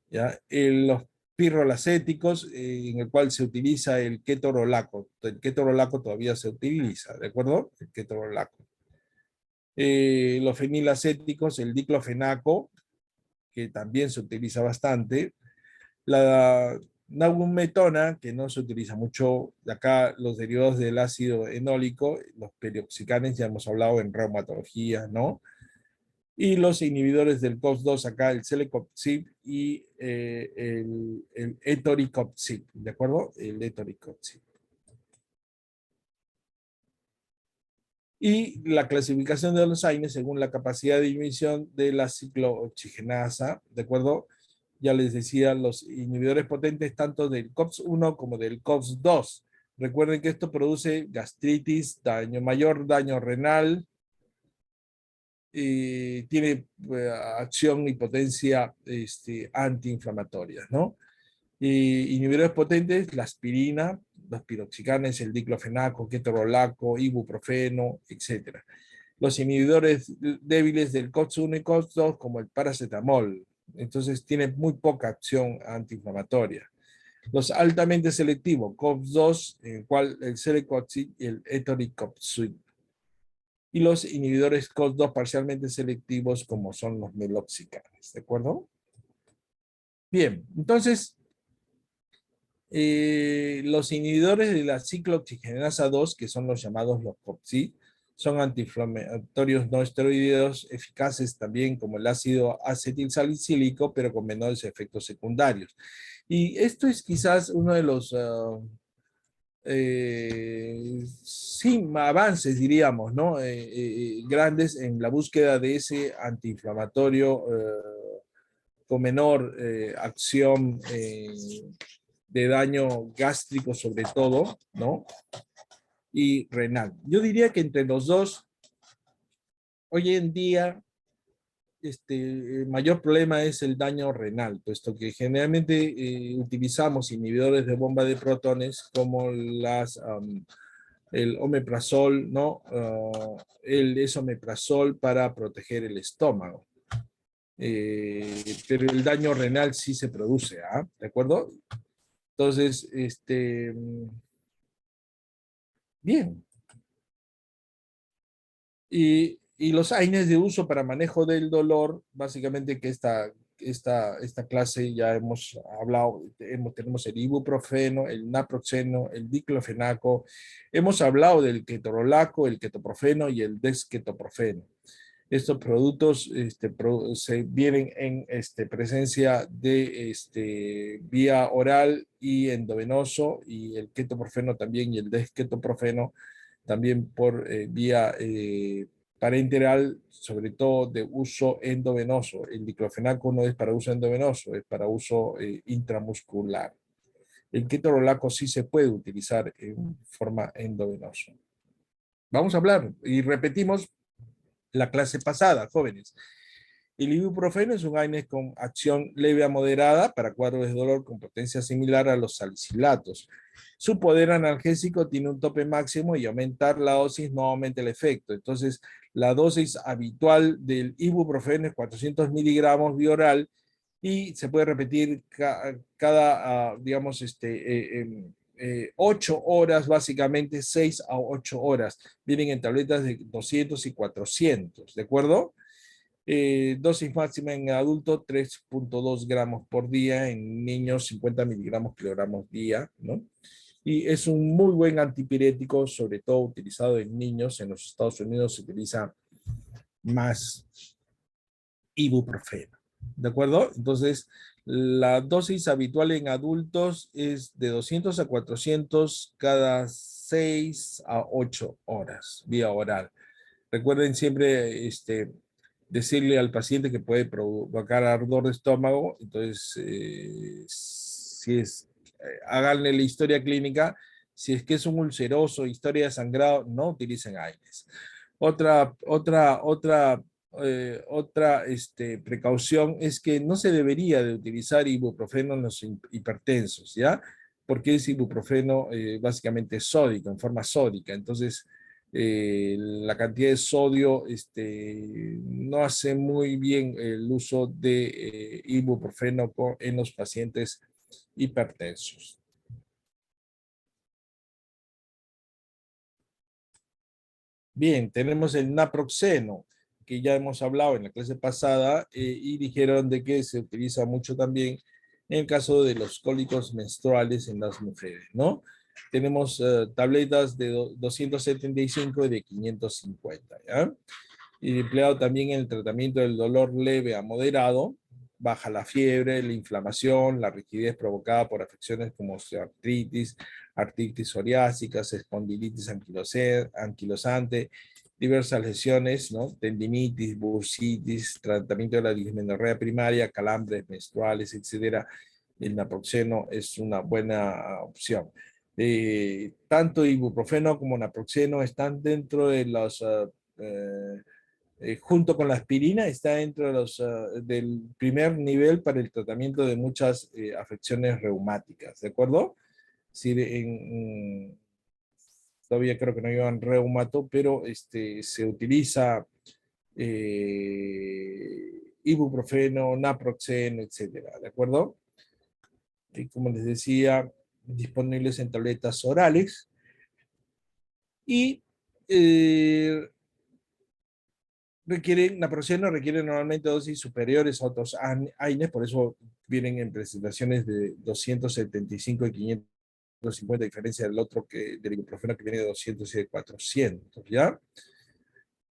¿ya? Los pirrolacéticos, en el cual se utiliza el ketorolaco. El ketorolaco todavía se utiliza, ¿de acuerdo? El ketorolaco. Los fenilacéticos, el diclofenaco, que también se utiliza bastante. La nabumetona, que no se utiliza mucho, de acá los derivados del ácido enólico, los perioxicanes, ya hemos hablado en reumatología, ¿no? Y los inhibidores del COX-2, acá el Celecoxib y el Etoricoxib, ¿de acuerdo? El Etoricoxib. Y la clasificación de los AINES según la capacidad de inhibición de la ciclooxigenasa, ¿de acuerdo? Ya les decía, los inhibidores potentes tanto del COX-1 como del COX-2. Recuerden que esto produce gastritis, mayor daño renal, y tiene acción y potencia antiinflamatoria, ¿no? Inhibidores potentes, la aspirina, los piroxicanes, el diclofenaco, ketorolaco, ibuprofeno, etc. Los inhibidores débiles del COX-1 y COX-2, como el paracetamol. Entonces tiene muy poca acción antiinflamatoria. Los altamente selectivos, COX-2, el cual el Celecoxib y el Etoricoxib. Y los inhibidores COX-2 parcialmente selectivos, como son los meloxicanes, ¿de acuerdo? Bien, entonces, los inhibidores de la ciclooxigenasa 2, que son los llamados los COPSI, son antiinflamatorios no esteroideos eficaces también como el ácido acetilsalicílico, pero con menores efectos secundarios. Y esto es quizás uno de los avances, diríamos, ¿no? Grandes en la búsqueda de ese antiinflamatorio con menor acción de daño gástrico sobre todo, ¿no? Y renal. Yo diría que entre los dos, hoy en día, mayor problema es el daño renal, puesto que generalmente utilizamos inhibidores de bomba de protones como el omeprazol, ¿no? El esomeprazol para proteger el estómago. Pero el daño renal sí se produce, ¿ah? ¿De acuerdo? Entonces, bien. Y los AINES de uso para manejo del dolor, básicamente que esta clase ya hemos hablado, tenemos el ibuprofeno, el naproxeno, el diclofenaco, hemos hablado del ketorolaco, el ketoprofeno y el dexketoprofeno. Estos productos se vienen en presencia de vía oral y endovenoso, y el ketoprofeno también y el dexketoprofeno también por vía parenteral, sobre todo de uso endovenoso. El diclofenaco no es para uso endovenoso, es para uso intramuscular. El ketorolaco sí se puede utilizar en forma endovenosa. Vamos a hablar y repetimos la clase pasada, jóvenes. El ibuprofeno es un AINES con acción leve a moderada para cuadros de dolor con potencia similar a los salicilatos. Su poder analgésico tiene un tope máximo y aumentar la dosis no aumenta el efecto. Entonces, la dosis habitual del ibuprofeno es 400 miligramos bioral y se puede repetir cada digamos, 8 horas, básicamente 6 a 8 horas. Vienen en tabletas de 200 y 400, ¿de acuerdo? Dosis máxima en adulto 3.2 gramos por día, en niños 50 miligramos kilogramos día, ¿no? Y es un muy buen antipirético, sobre todo utilizado en niños. En los Estados Unidos se utiliza más ibuprofeno, ¿de acuerdo? Entonces, la dosis habitual en adultos es de 200 a 400 cada 6 a 8 horas, vía oral. Recuerden siempre decirle al paciente que puede provocar ardor de estómago. Entonces, háganle la historia clínica. Si es que es un ulceroso, historia de sangrado, no utilicen AINES. Otra precaución es que no se debería de utilizar ibuprofeno en los hipertensos, ¿ya? Porque es ibuprofeno básicamente sódico, en forma sódica. Entonces, la cantidad de sodio no hace muy bien el uso de ibuprofeno en los pacientes hipertensos. Bien, tenemos el naproxeno, que ya hemos hablado en la clase pasada, y dijeron de que se utiliza mucho también en el caso de los cólicos menstruales en las mujeres, ¿no? Tenemos tabletas de 275 y de 550, ¿ya? Y empleado también en el tratamiento del dolor leve a moderado, baja la fiebre, la inflamación, la rigidez provocada por afecciones como osteoartritis, artritis psoriásicas, espondilitis anquilosante, diversas lesiones, ¿no? Tendinitis, bursitis, tratamiento de la dismenorrea primaria, calambres menstruales, etcétera. El naproxeno es una buena opción. Tanto ibuprofeno como naproxeno están dentro de los junto con la aspirina, está dentro de del primer nivel para el tratamiento de muchas afecciones reumáticas, ¿de acuerdo? Sí, todavía creo que no llevan reumato, pero se utiliza ibuprofeno, naproxeno, etcétera, ¿de acuerdo? Y como les decía, disponibles en tabletas orales. Y naproxeno requiere normalmente dosis superiores a otros AINES, por eso vienen en presentaciones de 275 y 550, a diferencia del otro del ibuprofeno que viene de 200 y de 400, ¿ya?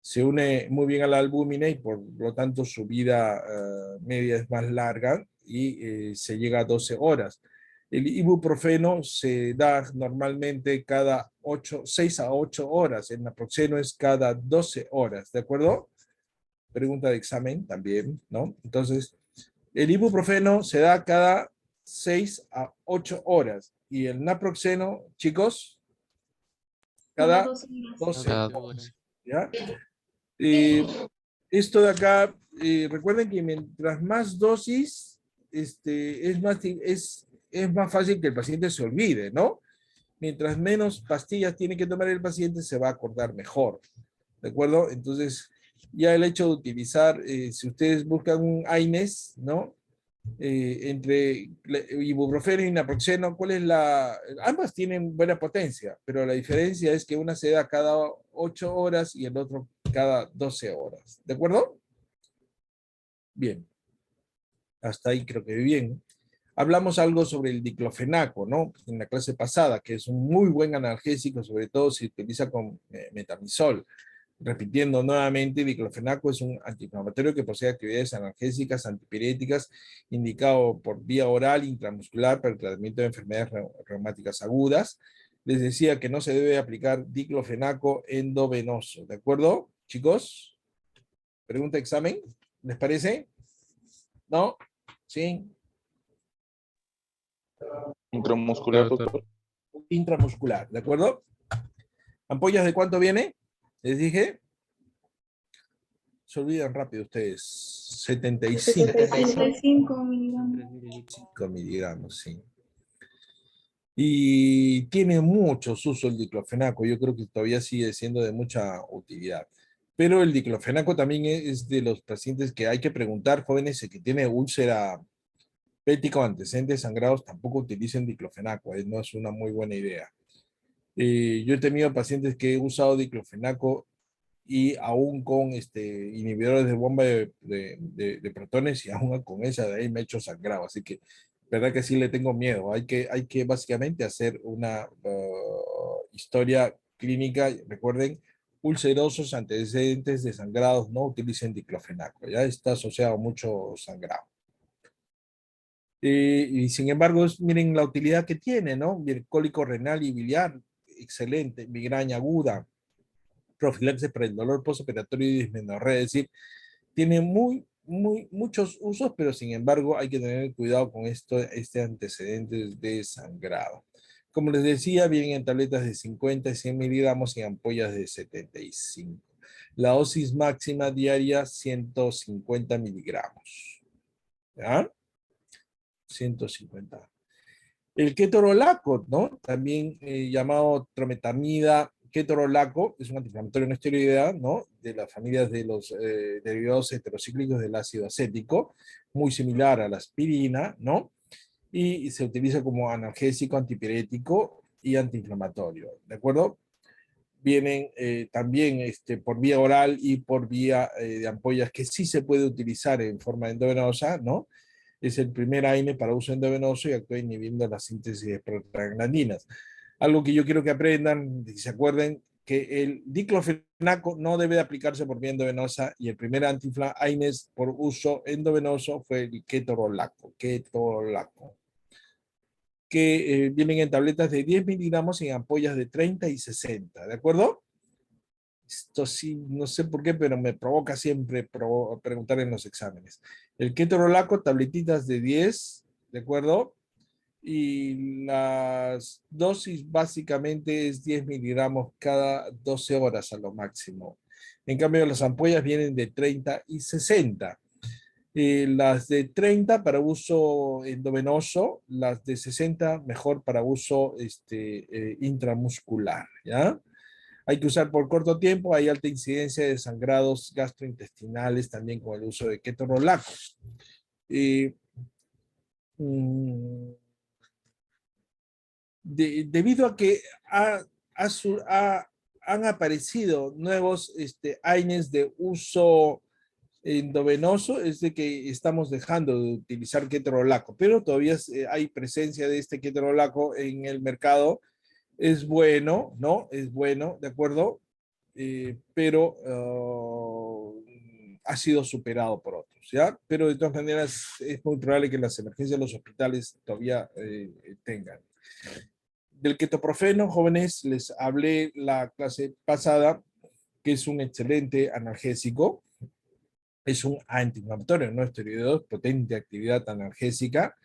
Se une muy bien a la albúmina y por lo tanto su vida media es más larga y se llega a 12 horas. El ibuprofeno se da normalmente cada 6 a 8 horas, el naproxeno es cada 12 horas, ¿de acuerdo? Pregunta de examen también, ¿no? Entonces, el ibuprofeno se da cada 6 a 8 horas y el naproxeno, chicos, cada 12 Cada horas, 12. ¿ya? Esto de acá recuerden que mientras más dosis, es más fácil que el paciente se olvide, ¿no? Mientras menos pastillas tiene que tomar el paciente, se va a acordar mejor, ¿de acuerdo? Entonces, ya el hecho de utilizar, si ustedes buscan un AINES, ¿no? Entre ibuprofeno y naproxeno, ¿cuál es la...? Ambas tienen buena potencia, pero la diferencia es que una se da cada 8 horas y el otro cada 12 horas, ¿de acuerdo? Bien, hasta ahí creo que bien. Hablamos algo sobre el diclofenaco, ¿no? En la clase pasada, que es un muy buen analgésico, sobre todo si utiliza con metamizol. Repitiendo nuevamente, diclofenaco es un antiinflamatorio que posee actividades analgésicas, antipiréticas, indicado por vía oral intramuscular para el tratamiento de enfermedades reumáticas agudas. Les decía que no se debe aplicar diclofenaco endovenoso, ¿de acuerdo, chicos? Pregunta examen, ¿les parece? ¿No? ¿Sí? Intramuscular, doctor. Intramuscular, ¿de acuerdo? ¿Ampollas de cuánto viene? Les dije. Se olvidan rápido ustedes. 75 75 miligramos. 5 miligramos, sí. Y tiene muchos usos el diclofenaco. Yo creo que todavía sigue siendo de mucha utilidad. Pero el diclofenaco también es de los pacientes que hay que preguntar, jóvenes que tienen úlcera péptica o antecedentes sangrados, tampoco utilicen diclofenaco. No es una muy buena idea. Yo he tenido pacientes que he usado diclofenaco y aún con inhibidores de bomba de protones y aún con esa de ahí me he hecho sangrado. Así que, verdad que sí le tengo miedo. Hay que básicamente hacer una historia clínica. Recuerden, ulcerosos, antecedentes de sangrados, no utilicen diclofenaco. Ya está asociado mucho sangrado. Y sin embargo, miren la utilidad que tiene, ¿no? El cólico renal y biliar, excelente. Migraña aguda, profilaxis para el dolor postoperatorio y dismenorrea, es decir, tiene muchos usos, pero sin embargo hay que tener cuidado con este antecedente de sangrado. Como les decía, vienen en tabletas de 50 y 100 miligramos y ampollas de 75. La dosis máxima diaria, 150 miligramos. ¿Ya? 150. El ketorolaco, ¿no? También llamado trometamida, ketorolaco, es un antiinflamatorio no esteroidea, ¿no? De las familias de los derivados heterocíclicos del ácido acético, muy similar a la aspirina, ¿no? Y se utiliza como analgésico, antipirético y antiinflamatorio, ¿de acuerdo? Vienen también por vía oral y por vía de ampollas que sí se puede utilizar en forma endovenosa, ¿no? Es el primer AINE para uso endovenoso y actúa inhibiendo la síntesis de prostaglandinas. Algo que yo quiero que aprendan, que se acuerden, que el diclofenaco no debe aplicarse por vía endovenosa y el primer anti-AINES por uso endovenoso fue el ketorolaco, que vienen en tabletas de 10 miligramos y en ampollas de 30 y 60, ¿de acuerdo? Esto sí, no sé por qué, pero me provoca siempre preguntar en los exámenes. El ketorolaco, tabletitas de 10, ¿de acuerdo? Y las dosis básicamente es 10 miligramos cada 12 horas a lo máximo. En cambio, las ampollas vienen de 30 y 60. Las de 30 para uso endovenoso, las de 60 mejor para uso intramuscular, ¿ya? Hay que usar por corto tiempo, hay alta incidencia de sangrados gastrointestinales también con el uso de ketorolaco. Debido a que han aparecido nuevos AINES de uso endovenoso, es de que estamos dejando de utilizar ketorolaco, pero todavía hay presencia de este ketorolaco en el mercado. Es bueno, ¿no? Es bueno, ¿de acuerdo? Pero ha sido superado por otros, ¿ya? Pero de todas maneras es muy probable que las emergencias de los hospitales todavía tengan. Del ketoprofeno, jóvenes, les hablé la clase pasada, que es un excelente analgésico, es un antiinflamatorio, no esteroideo, potente actividad analgésica,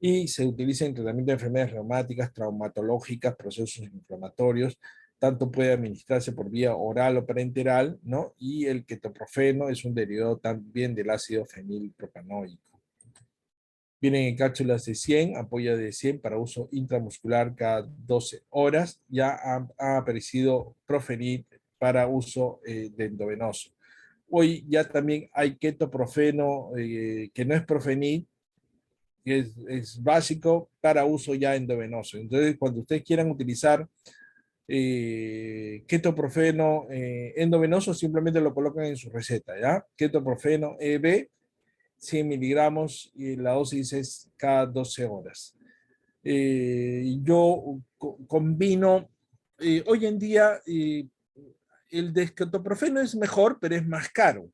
y se utiliza en tratamiento de enfermedades reumáticas, traumatológicas, procesos inflamatorios, tanto puede administrarse por vía oral o parenteral, ¿no? Y el ketoprofeno es un derivado también del ácido fenilpropanoico. Vienen en cápsulas de 100, ampollas de 100 para uso intramuscular cada 12 horas. Ya ha aparecido Profenit para uso de endovenoso. Hoy ya también hay ketoprofeno que no es Profenit, que es básico para uso ya endovenoso. Entonces, cuando ustedes quieran utilizar ketoprofeno endovenoso, simplemente lo colocan en su receta, ¿ya? Ketoprofeno EB, 100 miligramos, y la dosis es cada 12 horas. Yo combino, hoy en día, el de ketoprofeno es mejor, pero es más caro,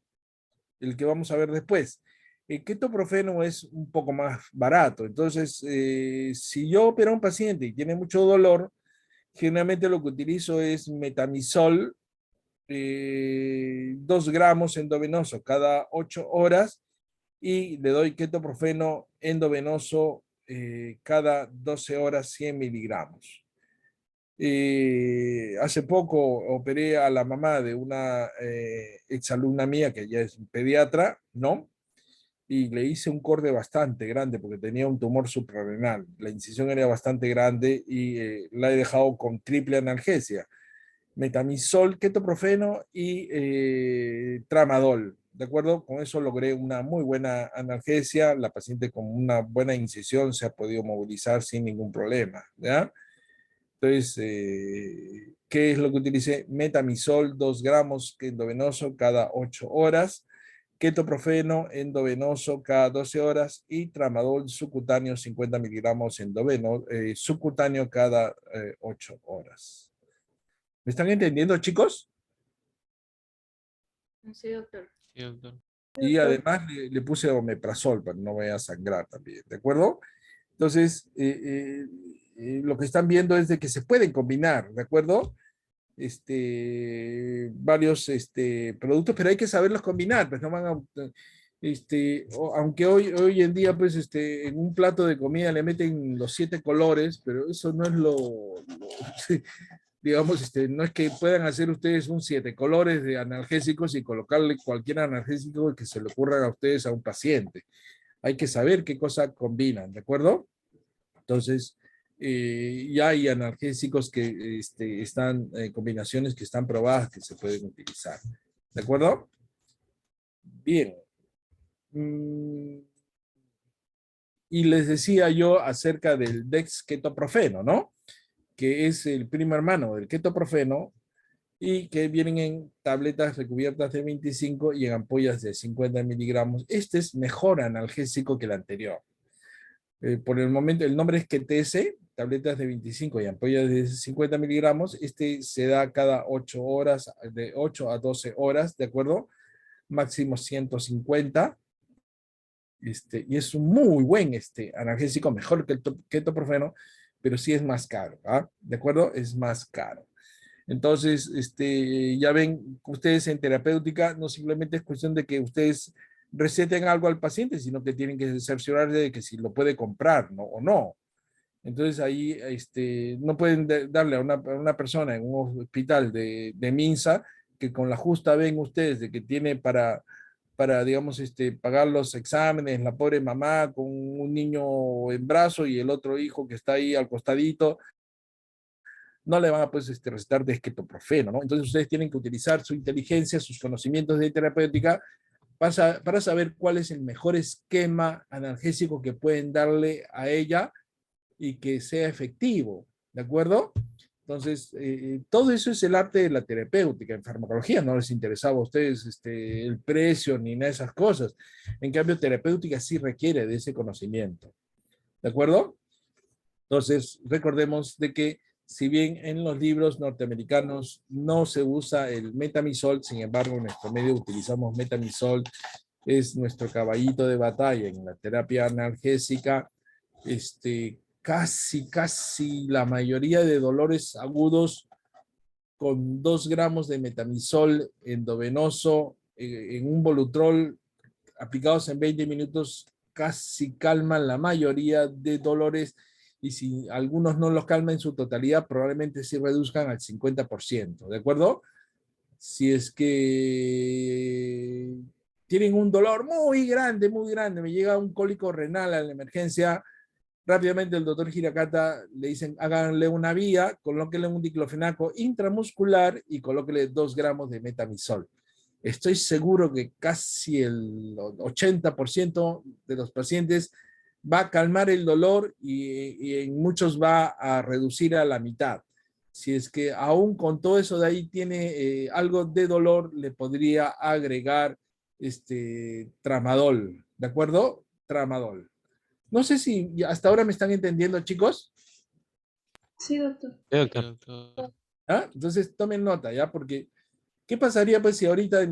el que vamos a ver después. El ketoprofeno es un poco más barato. Entonces, si yo opero a un paciente y tiene mucho dolor, generalmente lo que utilizo es metamisol, 2 gramos endovenoso cada 8 horas, y le doy ketoprofeno endovenoso cada 12 horas, 100 miligramos. Hace poco operé a la mamá de una exalumna mía que ya es pediatra, ¿no? Y le hice un corte bastante grande porque tenía un tumor suprarrenal. La incisión era bastante grande y la he dejado con triple analgesia: metamisol, ketoprofeno y tramadol. ¿De acuerdo? Con eso logré una muy buena analgesia. La paciente con una buena incisión se ha podido movilizar sin ningún problema, ¿ya? Entonces, ¿qué es lo que utilicé? Metamisol, 2 gramos endovenoso cada 8 horas. Ketoprofeno endovenoso cada 12 horas y tramadol subcutáneo 50 miligramos endovenoso subcutáneo cada 8 horas. ¿Me están entendiendo, chicos? Sí, doctor. Sí, doctor. Y además le puse omeprazol para que no vaya a sangrar también, ¿de acuerdo? Entonces, lo que están viendo es de que se pueden combinar, ¿de acuerdo? Varios productos, pero hay que saberlos combinar, pues no van a, aunque hoy en día, pues, en un plato de comida le meten los 7 colores, pero eso no es digamos, no es que puedan hacer ustedes un 7 colores de analgésicos y colocarle cualquier analgésico que se le ocurra a ustedes a un paciente. Hay que saber qué cosa combinan, ¿de acuerdo? Entonces, ya hay analgésicos que están, combinaciones que están probadas que se pueden utilizar. ¿De acuerdo? Bien. Y les decía yo acerca del dexketoprofeno, ¿no? Que es el primo hermano del ketoprofeno y que vienen en tabletas recubiertas de 25 y en ampollas de 50 miligramos. Este es mejor analgésico que el anterior. Por el momento, el nombre es QTS, tabletas de 25 y ampollas de 50 miligramos. Este se da cada 8 horas, de 8 a 12 horas, ¿de acuerdo? Máximo 150. Y es un muy buen analgésico, mejor que el ketoprofeno, pero sí es más caro, ¿ah? ¿De acuerdo? Es más caro. Entonces, ya ven, ustedes en terapéutica no simplemente es cuestión de que ustedes receten algo al paciente, sino que tienen que cerciorarse de que si lo puede comprar, ¿no? O no. Entonces ahí no pueden darle a una persona en un hospital de Minsa que con la justa ven ustedes de que tiene para digamos, pagar los exámenes, la pobre mamá con un niño en brazo y el otro hijo que está ahí al costadito, no le van a pues, recetar dexketoprofeno, ¿no? Entonces ustedes tienen que utilizar su inteligencia, sus conocimientos de terapéutica para saber cuál es el mejor esquema analgésico que pueden darle a ella y que sea efectivo, ¿de acuerdo? Entonces, todo eso es el arte de la terapéutica. En farmacología no les interesaba a ustedes el precio ni nada de esas cosas. En cambio, terapéutica sí requiere de ese conocimiento, ¿de acuerdo? Entonces, recordemos de que si bien en los libros norteamericanos no se usa el metamisol, sin embargo, en nuestro medio utilizamos metamisol, es nuestro caballito de batalla en la terapia analgésica. Casi la mayoría de dolores agudos con 2 gramos de metamisol endovenoso en un Volutrol aplicados en 20 minutos casi calman la mayoría de dolores y si algunos no los calma en su totalidad, probablemente sí reduzcan al 50%, ¿de acuerdo? Si es que tienen un dolor muy grande, me llega un cólico renal a la emergencia, rápidamente el doctor Hiracata le dicen, háganle una vía, colóquenle un diclofenaco intramuscular y colóquenle 2 gramos de metamizol. Estoy seguro que casi el 80% de los pacientes va a calmar el dolor y en muchos va a reducir a la mitad. Si es que aún con todo eso de ahí tiene algo de dolor, le podría agregar tramadol, ¿de acuerdo? Tramadol. No sé si hasta ahora me están entendiendo, chicos. Sí, doctor. Sí, doctor. ¿Ah? Entonces tomen nota, ¿ya? Porque, ¿qué pasaría pues si ahorita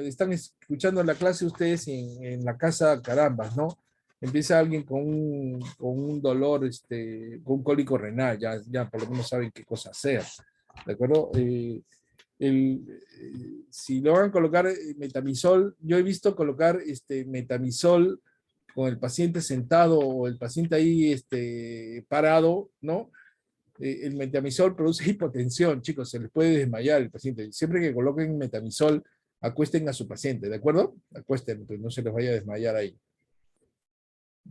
están escuchando la clase ustedes en la casa, carambas, ¿no? Empieza alguien con un dolor, con un cólico renal, ya por lo menos saben qué cosa hacer, ¿de acuerdo? Si lo van a colocar metamizol, yo he visto colocar metamizol con el paciente sentado o el paciente ahí parado, ¿no? El metamizol produce hipotensión, chicos, se les puede desmayar el paciente. Siempre que coloquen metamizol, acuesten a su paciente, ¿de acuerdo? Acuesten, pues no se les vaya a desmayar ahí.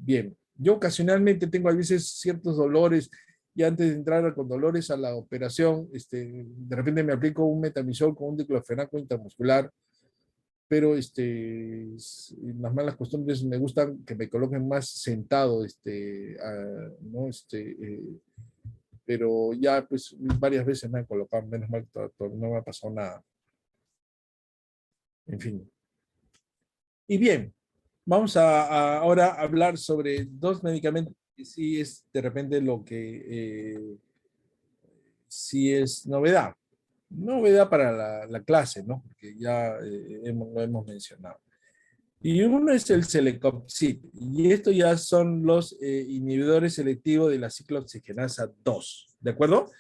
Bien, yo ocasionalmente tengo a veces ciertos dolores y antes de entrar con dolores a la operación, de repente me aplico un metamizol con un diclofenaco intramuscular, pero las malas costumbres me gustan que me coloquen más sentado, ¿no? Pero ya pues varias veces me han colocado, menos mal, no me ha pasado nada. En fin. Y bien, vamos ahora a hablar sobre 2 medicamentos que sí es de repente lo que sí es novedad. Novedad para la clase, ¿no? Porque ya lo hemos mencionado. Y uno es el Celecoxib, y esto ya son los inhibidores selectivos de la ciclooxigenasa 2, ¿de acuerdo?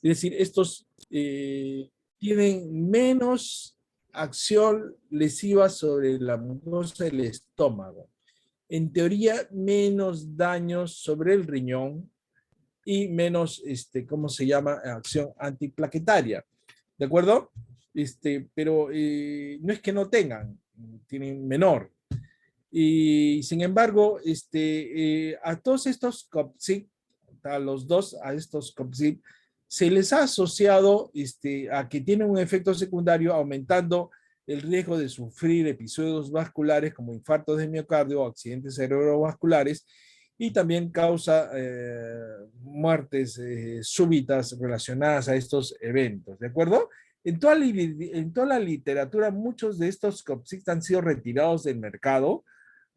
Es decir, estos tienen menos acción lesiva sobre la mucosa del estómago. En teoría, menos daños sobre el riñón y menos, ¿cómo se llama? Acción antiplaquetaria. ¿De acuerdo? Pero no es que no tengan, tienen menor. Y sin embargo, a todos estos COPSIB, a estos COPSIB, se les ha asociado a que tienen un efecto secundario aumentando el riesgo de sufrir episodios vasculares como infartos de miocardio o accidentes cerebrovasculares y también causa muertes súbitas relacionadas a estos eventos, ¿de acuerdo? En toda la literatura, muchos de estos COPSIB han sido retirados del mercado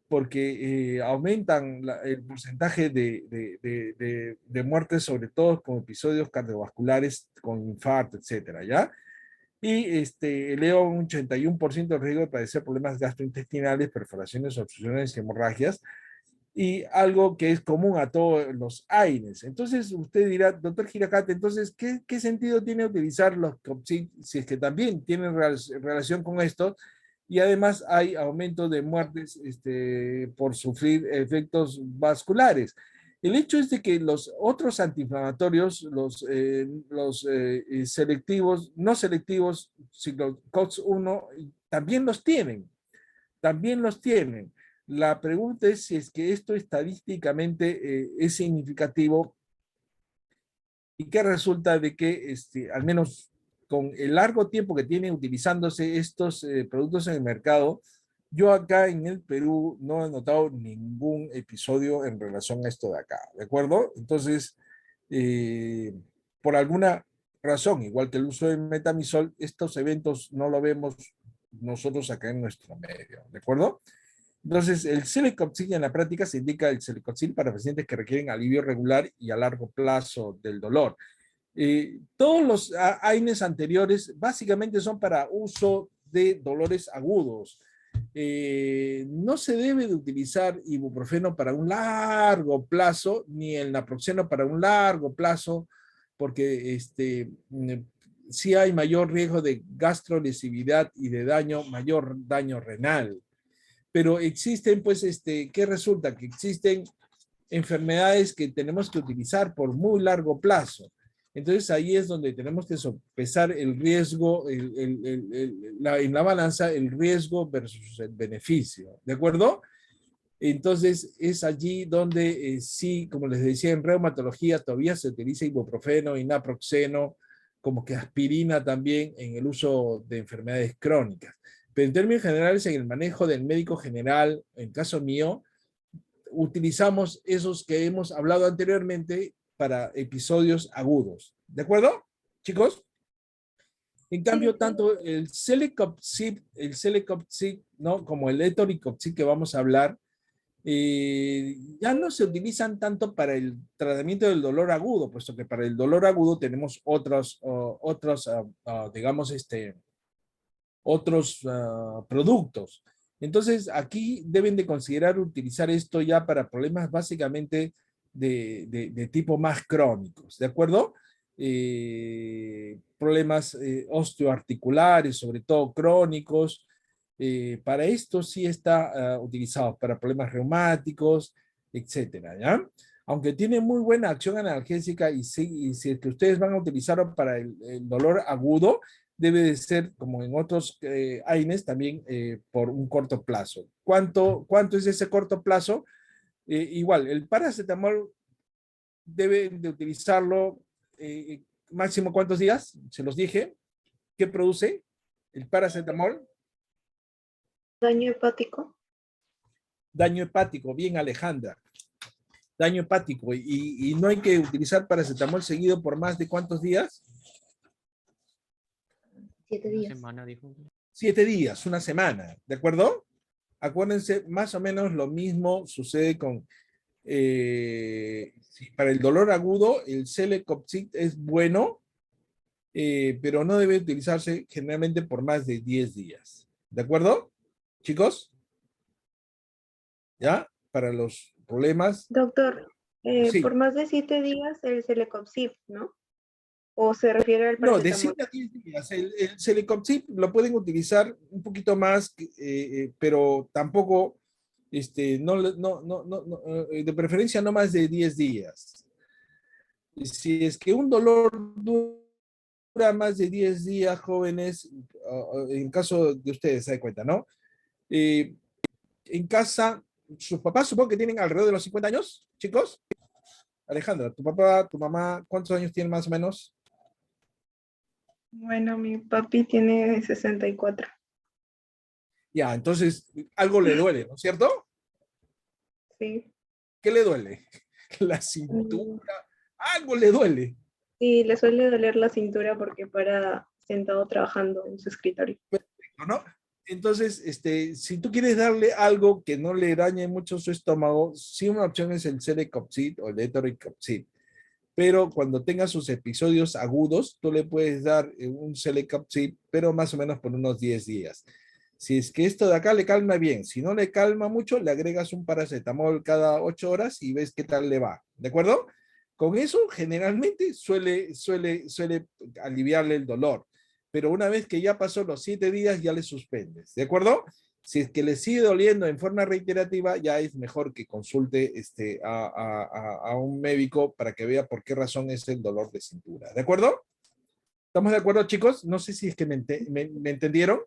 porque aumentan el porcentaje de muertes, sobre todo con episodios cardiovasculares, con infarto, etcétera, ¿ya? Y eleva un 81% el riesgo de padecer problemas gastrointestinales, perforaciones, obstrucciones y hemorragias, y algo que es común a todos los AINES. Entonces usted dirá, doctor Hiracata, entonces, ¿qué sentido tiene utilizar los COPSIB si es que también tienen relación con esto? Y además hay aumento de muertes por sufrir efectos vasculares. El hecho es de que los otros antiinflamatorios, los selectivos, no selectivos, COX-1, también los tienen. También los tienen. La pregunta es si es que esto estadísticamente es significativo y que resulta de que, al menos con el largo tiempo que tiene utilizándose estos productos en el mercado, yo acá en el Perú no he notado ningún episodio en relación a esto de acá, ¿de acuerdo? Entonces, por alguna razón, igual que el uso de metamizol, estos eventos no lo vemos nosotros acá en nuestro medio, ¿de acuerdo? Entonces, el Celecoxib en la práctica se indica el Celecoxib para pacientes que requieren alivio regular y a largo plazo del dolor. Todos los AINES anteriores básicamente son para uso de dolores agudos. No se debe de utilizar ibuprofeno para un largo plazo, ni el naproxeno para un largo plazo, porque sí hay mayor riesgo de gastrolesividad y de mayor daño renal. Pero existen, pues, ¿qué resulta? Que existen enfermedades que tenemos que utilizar por muy largo plazo. Entonces ahí es donde tenemos que sopesar el riesgo, en la balanza, el riesgo versus el beneficio, ¿de acuerdo? Entonces es allí donde sí, como les decía, en reumatología todavía se utiliza ibuprofeno y naproxeno, como que aspirina también en el uso de enfermedades crónicas. Pero en términos generales, en el manejo del médico general, en caso mío, utilizamos esos que hemos hablado anteriormente para episodios agudos. ¿De acuerdo, chicos? En cambio, tanto el celecoxib, ¿no? Como el etoricoxib que vamos a hablar, ya no se utilizan tanto para el tratamiento del dolor agudo, puesto que para el dolor agudo tenemos digamos, otros productos. Entonces, aquí deben de considerar utilizar esto ya para problemas básicamente de tipo más crónicos, ¿de acuerdo? Problemas osteoarticulares, sobre todo crónicos. Para esto sí está utilizado para problemas reumáticos, etcétera, ¿ya? Aunque tiene muy buena acción analgésica y si es que ustedes van a utilizarlo para el dolor agudo, debe de ser, como en otros AINES, también por un corto plazo. ¿Cuánto es ese corto plazo? Igual, el paracetamol deben de utilizarlo máximo ¿cuántos días? Se los dije. ¿Qué produce el paracetamol? Daño hepático. Daño hepático, bien Alejandra. Daño hepático. Y no hay que utilizar paracetamol seguido por más de ¿cuántos días? 7 días. Una semana, dijo. 7 días, una semana, ¿de acuerdo? Acuérdense, más o menos lo mismo sucede con, para el dolor agudo, el celecoxib es bueno, pero no debe utilizarse generalmente por más de 10 días. ¿De acuerdo, chicos? ¿Ya? Para los problemas. Doctor, Sí. por más de 7 días el celecoxib, ¿no? ¿O se refiere al No, de paracetamol? 7 a 10 días. El celecoxib lo pueden utilizar un poquito más, pero tampoco, de preferencia no más de 10 días. Si es que un dolor dura más de 10 días, jóvenes, en caso de ustedes, se dan cuenta, ¿no? En casa, sus papás supongo que tienen alrededor de los 50 años, chicos. Alejandra, tu papá, tu mamá, ¿cuántos años tienen más o menos? Bueno, mi papi tiene 64. Ya, entonces algo le duele, ¿no es cierto? Sí. ¿Qué le duele? La cintura, algo le duele, Sí, le suele doler la cintura porque para sentado trabajando en su escritorio. ¿no? Entonces, si tú quieres darle algo que no le dañe mucho su estómago, sí una opción es el celecoxib o el etoricoxib. Pero cuando tenga sus episodios agudos, tú le puedes dar un celecoxib, pero más o menos por unos 10 días. Si es que esto de acá le calma bien, si no le calma mucho, le agregas un paracetamol cada 8 horas y ves qué tal le va, ¿de acuerdo? Con eso generalmente suele aliviarle el dolor, pero una vez que ya pasó los 7 días ya le suspendes, ¿de acuerdo? Si es que le sigue doliendo en forma reiterativa, ya es mejor que consulte a un médico para que vea por qué razón es el dolor de cintura. ¿De acuerdo? ¿Estamos de acuerdo, chicos? No sé si es que me entendieron.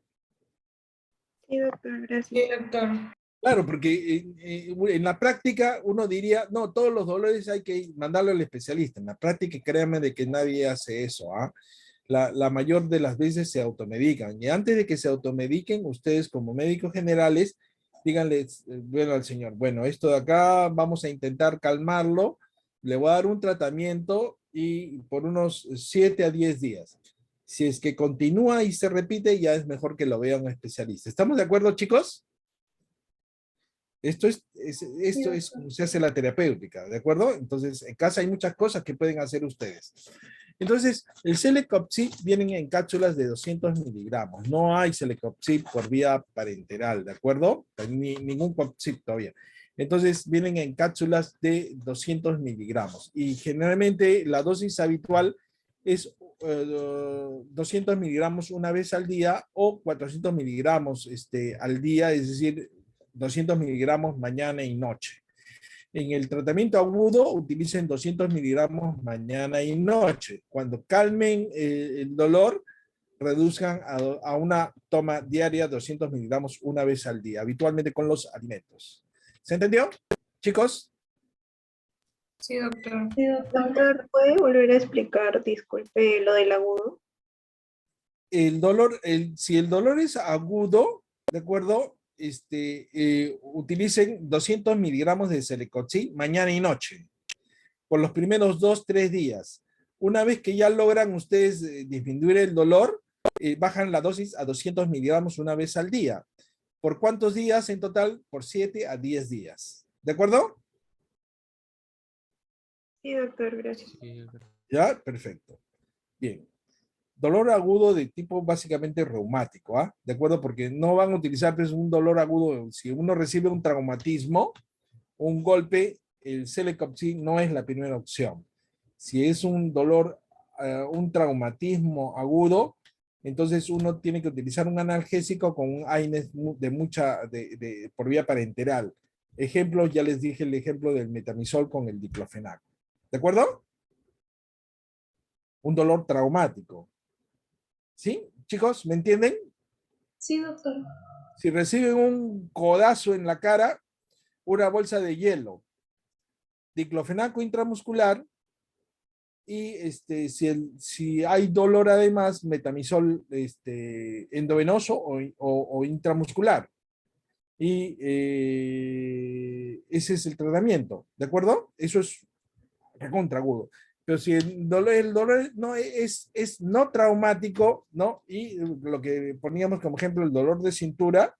Sí, doctor, gracias. Sí, doctor. Claro, porque en la práctica uno diría, no, todos los dolores hay que mandarlo al especialista. En la práctica, créanme de que nadie hace eso, ¿ah? La mayor de las veces se automedican. Y antes de que se automediquen, ustedes como médicos generales, díganle, bueno, al señor, bueno, esto de acá vamos a intentar calmarlo, le voy a dar un tratamiento y por unos 7 a 10 días. Si es que continúa y se repite, ya es mejor que lo vea un especialista. ¿Estamos de acuerdo, chicos? Esto es como se hace la terapéutica, ¿de acuerdo? Entonces, en casa hay muchas cosas que pueden hacer ustedes. Entonces, el celecoxib vienen en cápsulas de 200 miligramos. No hay celecoxib por vía parenteral, ¿de acuerdo? Ningún coxib todavía. Entonces, vienen en cápsulas de 200 miligramos. Y generalmente la dosis habitual es 200 miligramos una vez al día o 400 miligramos al día, es decir, 200 miligramos mañana y noche. En el tratamiento agudo utilicen 200 miligramos mañana y noche. Cuando calmen el dolor, reduzcan a una toma diaria 200 miligramos una vez al día, habitualmente con los alimentos. ¿Se entendió, chicos? Sí, doctor. Sí, doctor, ¿puede volver a explicar, disculpe, lo del agudo? El dolor, si el dolor es agudo, ¿de acuerdo? Utilicen 200 miligramos de Celecoxib mañana y noche, por los primeros 2-3 días. Una vez que ya logran ustedes disminuir el dolor, bajan la dosis a 200 miligramos una vez al día. ¿Por cuántos días en total? Por 7 a 10 días. ¿De acuerdo? Sí, doctor, gracias. ¿Ya? Perfecto. Bien. Dolor agudo de tipo básicamente reumático, ¿ah? ¿De acuerdo? Porque no van a utilizar pues, un dolor agudo. Si uno recibe un traumatismo, un golpe, el Celecoxib no es la primera opción. Si es un dolor, un traumatismo agudo, entonces uno tiene que utilizar un analgésico con un AINES por vía parenteral. Ejemplos, ya les dije el ejemplo del metamizol con el diclofenac. ¿De acuerdo? Un dolor traumático. ¿Sí? Chicos, ¿me entienden? Sí, doctor. Si reciben un codazo en la cara, una bolsa de hielo, diclofenaco intramuscular y si hay dolor además, metamizol endovenoso o intramuscular. Y ese es el tratamiento, ¿de acuerdo? Eso es recontra agudo. Pero si el dolor no es no traumático, ¿no? Y lo que poníamos como ejemplo, el dolor de cintura,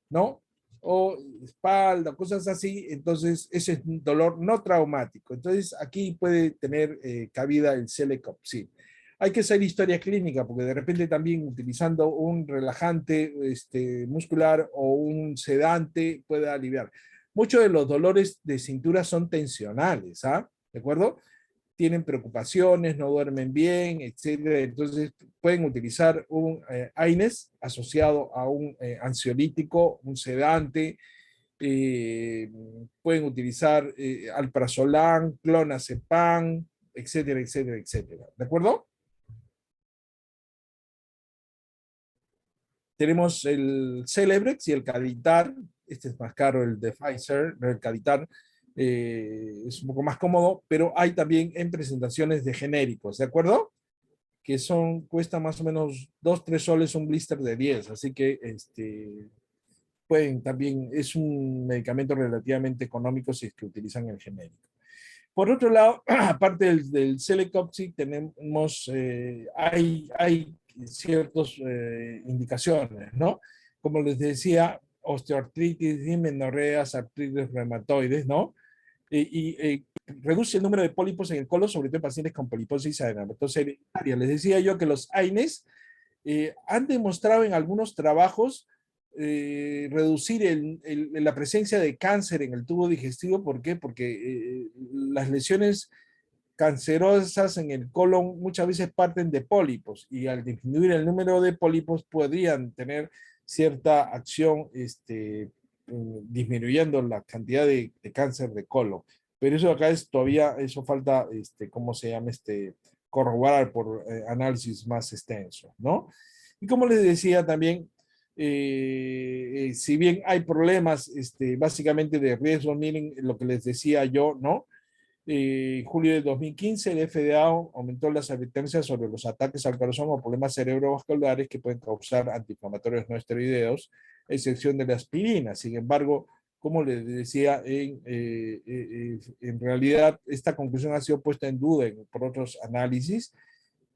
¿no? O espalda, cosas así, entonces ese es un dolor no traumático. Entonces aquí puede tener cabida el Celecoxib. Hay que hacer historia clínica porque de repente también utilizando un relajante muscular o un sedante puede aliviar. Muchos de los dolores de cintura son tensionales, ¿ah? ¿De acuerdo? Tienen preocupaciones, no duermen bien, etcétera. Entonces pueden utilizar un AINES asociado a un ansiolítico, un sedante, pueden utilizar alprazolam, clonazepam, etcétera, etcétera, etcétera. ¿De acuerdo? Tenemos el Celebrex y el Caditar. Este es más caro, el de Pfizer, el Caditar. Es un poco más cómodo, pero hay también en presentaciones de genéricos, ¿de acuerdo? Que cuesta más o menos 2-3 soles un blister de 10, así que pueden también, es un medicamento relativamente económico si es que utilizan el genérico. Por otro lado, aparte del Celecoxib, tenemos, hay ciertas indicaciones, ¿no? Como les decía, osteoartritis, dismenorreas, artritis reumatoides, ¿no? Reduce el número de pólipos en el colon, sobre todo en pacientes con poliposis adenomatosa hereditaria. Les decía yo que los AINES han demostrado en algunos trabajos reducir la presencia de cáncer en el tubo digestivo. ¿Por qué? Porque las lesiones cancerosas en el colon muchas veces parten de pólipos y al disminuir el número de pólipos podrían tener cierta acción disminuyendo la cantidad de cáncer de colon. Pero eso acá es todavía, eso falta, ¿cómo se llama? Corroborar por análisis más extensos, ¿no? Y como les decía también, si bien hay problemas básicamente de riesgo, miren lo que les decía yo, ¿no? En julio de 2015, el FDA aumentó las advertencias sobre los ataques al corazón o problemas cerebrovasculares que pueden causar antiinflamatorios no esteroideos, excepción de la aspirina. Sin embargo, como les decía, en realidad esta conclusión ha sido puesta en duda por otros análisis.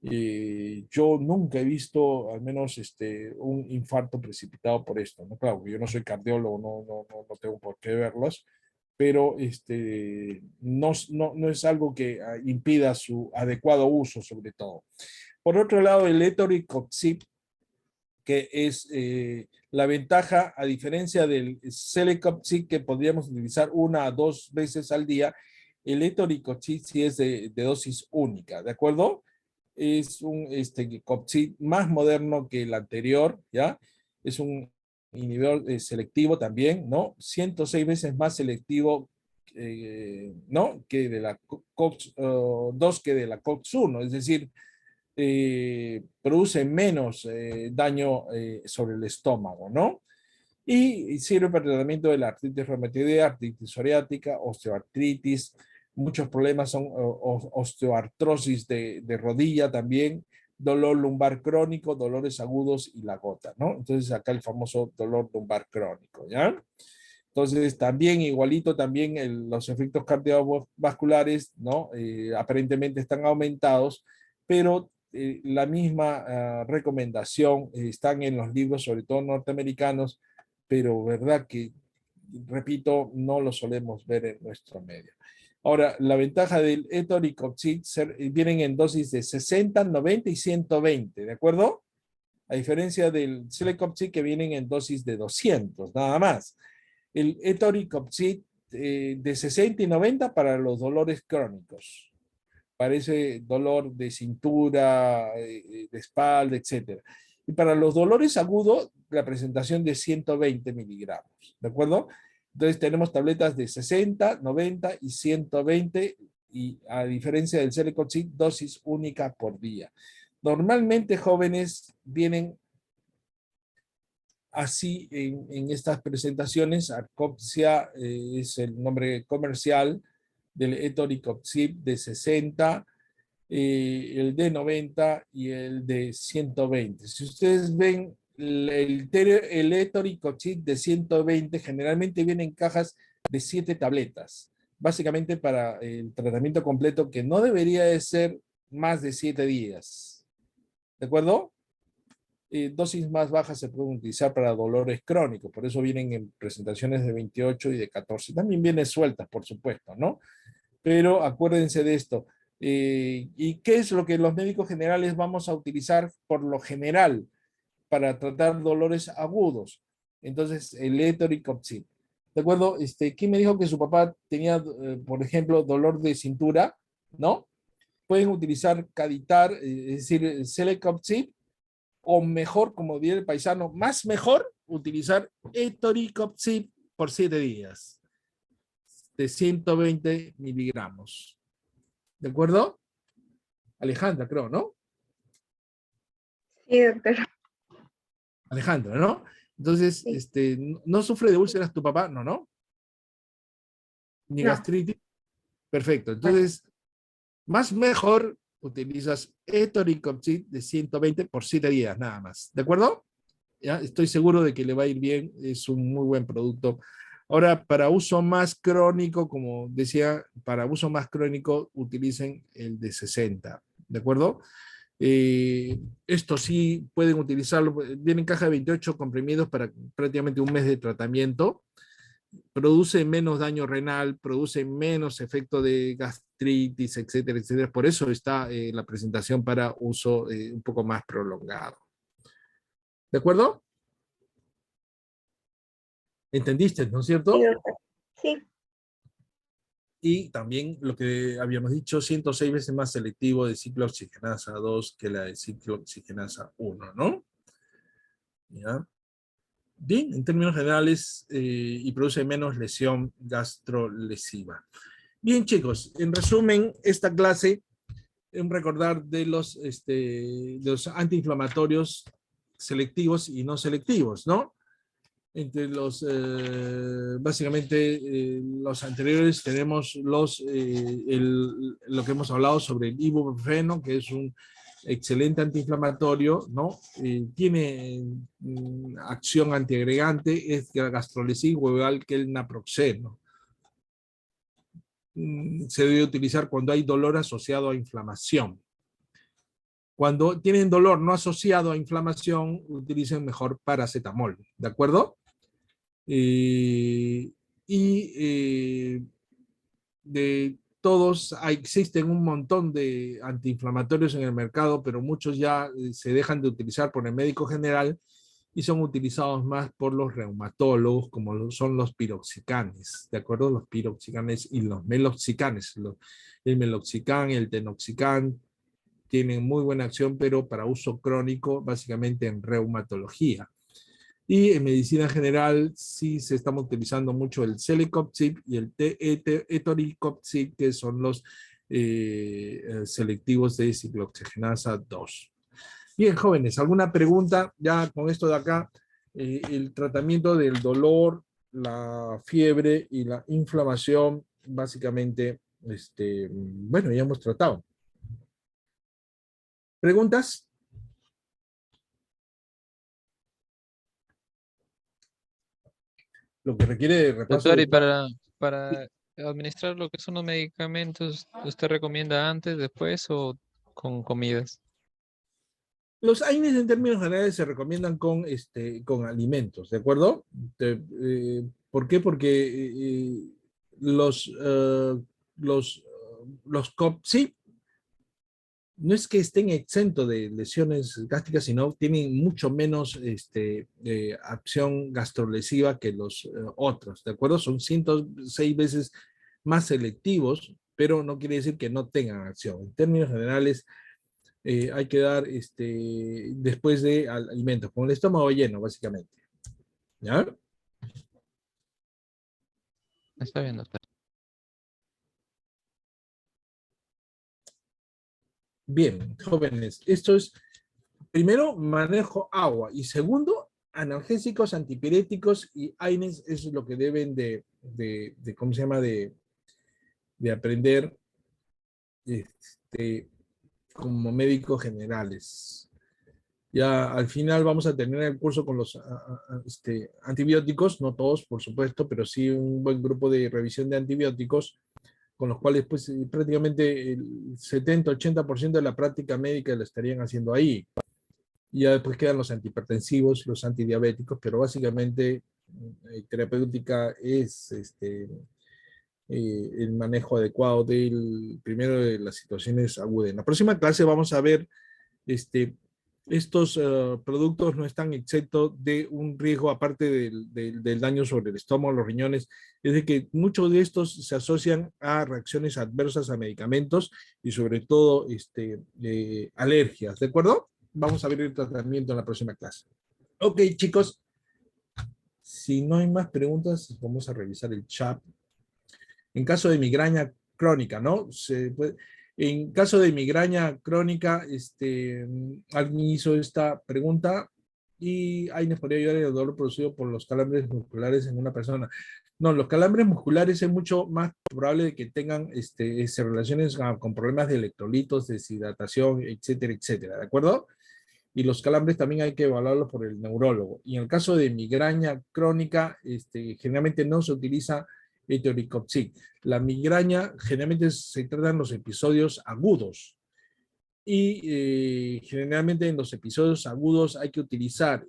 Yo nunca he visto al menos un infarto precipitado por esto, ¿no? Claro, yo no soy cardiólogo, no tengo por qué verlos, pero no es algo que impida su adecuado uso, sobre todo. Por otro lado, el Etoricoxib, que es la ventaja, a diferencia del Celecoxib, que podríamos utilizar 1 a 2 veces al día, el Etoricoxib sí es de dosis única, ¿de acuerdo? Es un Coxib más moderno que el anterior, ¿ya? Es un inhibidor selectivo también, ¿no? 106 veces más selectivo ¿no? Que de la COX-2 que de la COX-1, es decir, produce menos daño sobre el estómago, ¿no? Y sirve para el tratamiento de la artritis reumatoidea, artritis psoriática, osteoartritis, muchos problemas son osteoartrosis de rodilla también, dolor lumbar crónico, dolores agudos y la gota, ¿no? Entonces acá el famoso dolor lumbar crónico, ¿ya? Entonces también igualito también los efectos cardiovasculares, ¿no? Aparentemente están aumentados, pero la misma recomendación están en los libros, sobre todo norteamericanos, pero verdad que, repito, no lo solemos ver en nuestro medio. Ahora, la ventaja del etoricoxib vienen en dosis de 60, 90 y 120, ¿de acuerdo? A diferencia del celecoxib que vienen en dosis de 200, nada más. El etoricoxib de 60 y 90 para los dolores crónicos, para ese dolor de cintura, de espalda, etc. Y para los dolores agudos, la presentación de 120 miligramos, ¿de acuerdo? Entonces tenemos tabletas de 60, 90 y 120, y a diferencia del celecoxib, dosis única por día. Normalmente jóvenes vienen así en estas presentaciones. Arcopsia es el nombre comercial del etoricoxib de 60, el de 90 y el de 120. Si ustedes ven el etoricoxib de 120, generalmente viene en cajas de 7 tabletas, básicamente para el tratamiento completo, que no debería de ser más de 7 días. ¿De acuerdo? Dosis más bajas se pueden utilizar para dolores crónicos, por eso vienen en presentaciones de 28 y de 14. También vienen sueltas, por supuesto, ¿no? Pero acuérdense de esto. ¿Y qué es lo que los médicos generales vamos a utilizar por lo general para tratar dolores agudos? Entonces, el etoricoxib. ¿De acuerdo? ¿Quién me dijo que su papá tenía, por ejemplo, dolor de cintura? ¿No? Pueden utilizar Caditar, es decir, celecoxib, o mejor, como diría el paisano, más mejor, utilizar etoricoxib por 7 días, de 120 miligramos. ¿De acuerdo? Alejandra, creo, ¿no? Sí, doctor. Alejandra, ¿no? Entonces, Sí. ¿no sufre de úlceras tu papá? No, ¿no? Ni No. gastritis. Perfecto. Entonces, más mejor utilizas etoricoxib de 120 por 7 días, nada más. ¿De acuerdo? ¿Ya? Estoy seguro de que le va a ir bien, es un muy buen producto. Ahora, para uso más crónico, como decía, para uso más crónico, utilicen el de 60, ¿de acuerdo? Esto sí pueden utilizarlo, viene en caja de 28 comprimidos para prácticamente un mes de tratamiento. Produce menos daño renal, produce menos efecto de gastritis, etcétera, etcétera. Por eso está la presentación para uso un poco más prolongado. ¿De acuerdo? ¿Entendiste, no es cierto? Sí, doctor. Sí. Y también lo que habíamos dicho, 106 veces más selectivo de ciclooxigenasa 2 que la de ciclooxigenasa 1, ¿no? ¿Ya? Bien, en términos generales, y produce menos lesión gastrolesiva. Bien, chicos, en resumen, esta clase, un recordar de los antiinflamatorios selectivos y no selectivos, ¿no? Entre los, básicamente, los anteriores tenemos lo que hemos hablado sobre el ibuprofeno, que es un excelente antiinflamatorio, ¿no? Tiene acción antiagregante, es gastrolesivo, igual que el naproxeno. Se debe utilizar cuando hay dolor asociado a inflamación. Cuando tienen dolor no asociado a inflamación, utilicen mejor paracetamol, ¿de acuerdo? De todos, existen un montón de antiinflamatorios en el mercado, pero muchos ya se dejan de utilizar por el médico general y son utilizados más por los reumatólogos, como son los piroxicanes, ¿de acuerdo? Los piroxicanes y los meloxicanes. El meloxicam y el tenoxicam tienen muy buena acción, pero para uso crónico, básicamente en reumatología. Y en medicina general sí se están utilizando mucho el celecoxib y el etoricoxib, que son los selectivos de ciclooxigenasa 2. Bien, jóvenes, ¿alguna pregunta? Ya con esto de acá, el tratamiento del dolor, la fiebre y la inflamación, básicamente, bueno, ya hemos tratado. ¿Preguntas? Lo que requiere de repaso. Doctor, y para administrar lo que son los medicamentos, ¿usted recomienda antes, después o con comidas? Los AINES en términos generales se recomiendan con alimentos, ¿de acuerdo? ¿Por qué? Porque los COP-CIP no es que estén exentos de lesiones gástricas, sino tienen mucho menos acción gastrolesiva que los otros, ¿de acuerdo? Son 106 veces más selectivos, pero no quiere decir que no tengan acción. En términos generales, hay que dar después de alimentos, con el estómago lleno, básicamente. ¿Ya? Está bien, doctor. Bien, jóvenes, esto es, primero, manejo agua, y segundo, analgésicos, antipiréticos y AINES, eso es lo que deben ¿cómo se llama?, de aprender como médicos generales. Ya al final vamos a terminar el curso con los antibióticos, no todos, por supuesto, pero sí un buen grupo de revisión de antibióticos, con los cuales pues prácticamente el 70-80% de la práctica médica la estarían haciendo ahí. Y ya después quedan los antihipertensivos, los antidiabéticos, pero básicamente terapéutica es el manejo adecuado primero de las situaciones agudas. En la próxima clase vamos a ver estos productos no están exentos de un riesgo aparte del daño sobre el estómago, los riñones, es de que muchos de estos se asocian a reacciones adversas a medicamentos y sobre todo alergias, ¿de acuerdo? Vamos a ver el tratamiento en la próxima clase. Ok, chicos, si no hay más preguntas, vamos a revisar el chat. En caso de migraña crónica, ¿no? En caso de migraña crónica, alguien hizo esta pregunta y ahí nos podría ayudar el dolor producido por los calambres musculares en una persona. No, los calambres musculares es mucho más probable de que tengan se relaciones con problemas de electrolitos, deshidratación, etcétera, etcétera, ¿de acuerdo? Y los calambres también hay que evaluarlos por el neurólogo. Y en el caso de migraña crónica, generalmente no se utiliza etoricoxib. La migraña generalmente se trata en los episodios agudos. Y generalmente en los episodios agudos hay que utilizar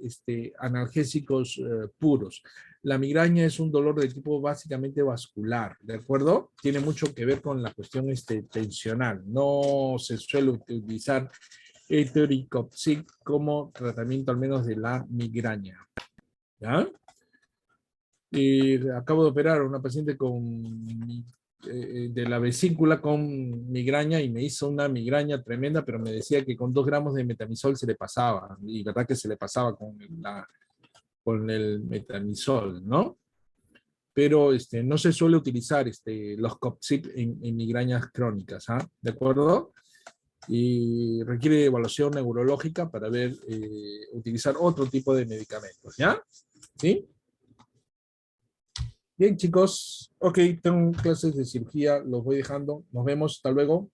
analgésicos puros. La migraña es un dolor de tipo básicamente vascular, ¿de acuerdo? Tiene mucho que ver con la cuestión tensional. No se suele utilizar etoricoxib como tratamiento al menos de la migraña. ¿Ya? Acabo de operar a una paciente de la vesícula con migraña y me hizo una migraña tremenda, pero me decía que con 2 gramos de metamizol se le pasaba, y verdad que se le pasaba con el metamizol, ¿no? Pero no se suele utilizar los COPSIP en migrañas crónicas, ¿ah? ¿De acuerdo? Y requiere evaluación neurológica para ver, utilizar otro tipo de medicamentos, ¿ya? ¿Sí? Bien, chicos. Ok, tengo clases de cirugía, los voy dejando. Nos vemos, hasta luego.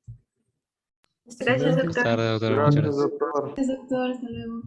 Gracias, Buenas doctor. tardes, doctor. Muchas Gracias, gracias. doctor. Gracias, doctor. Hasta luego.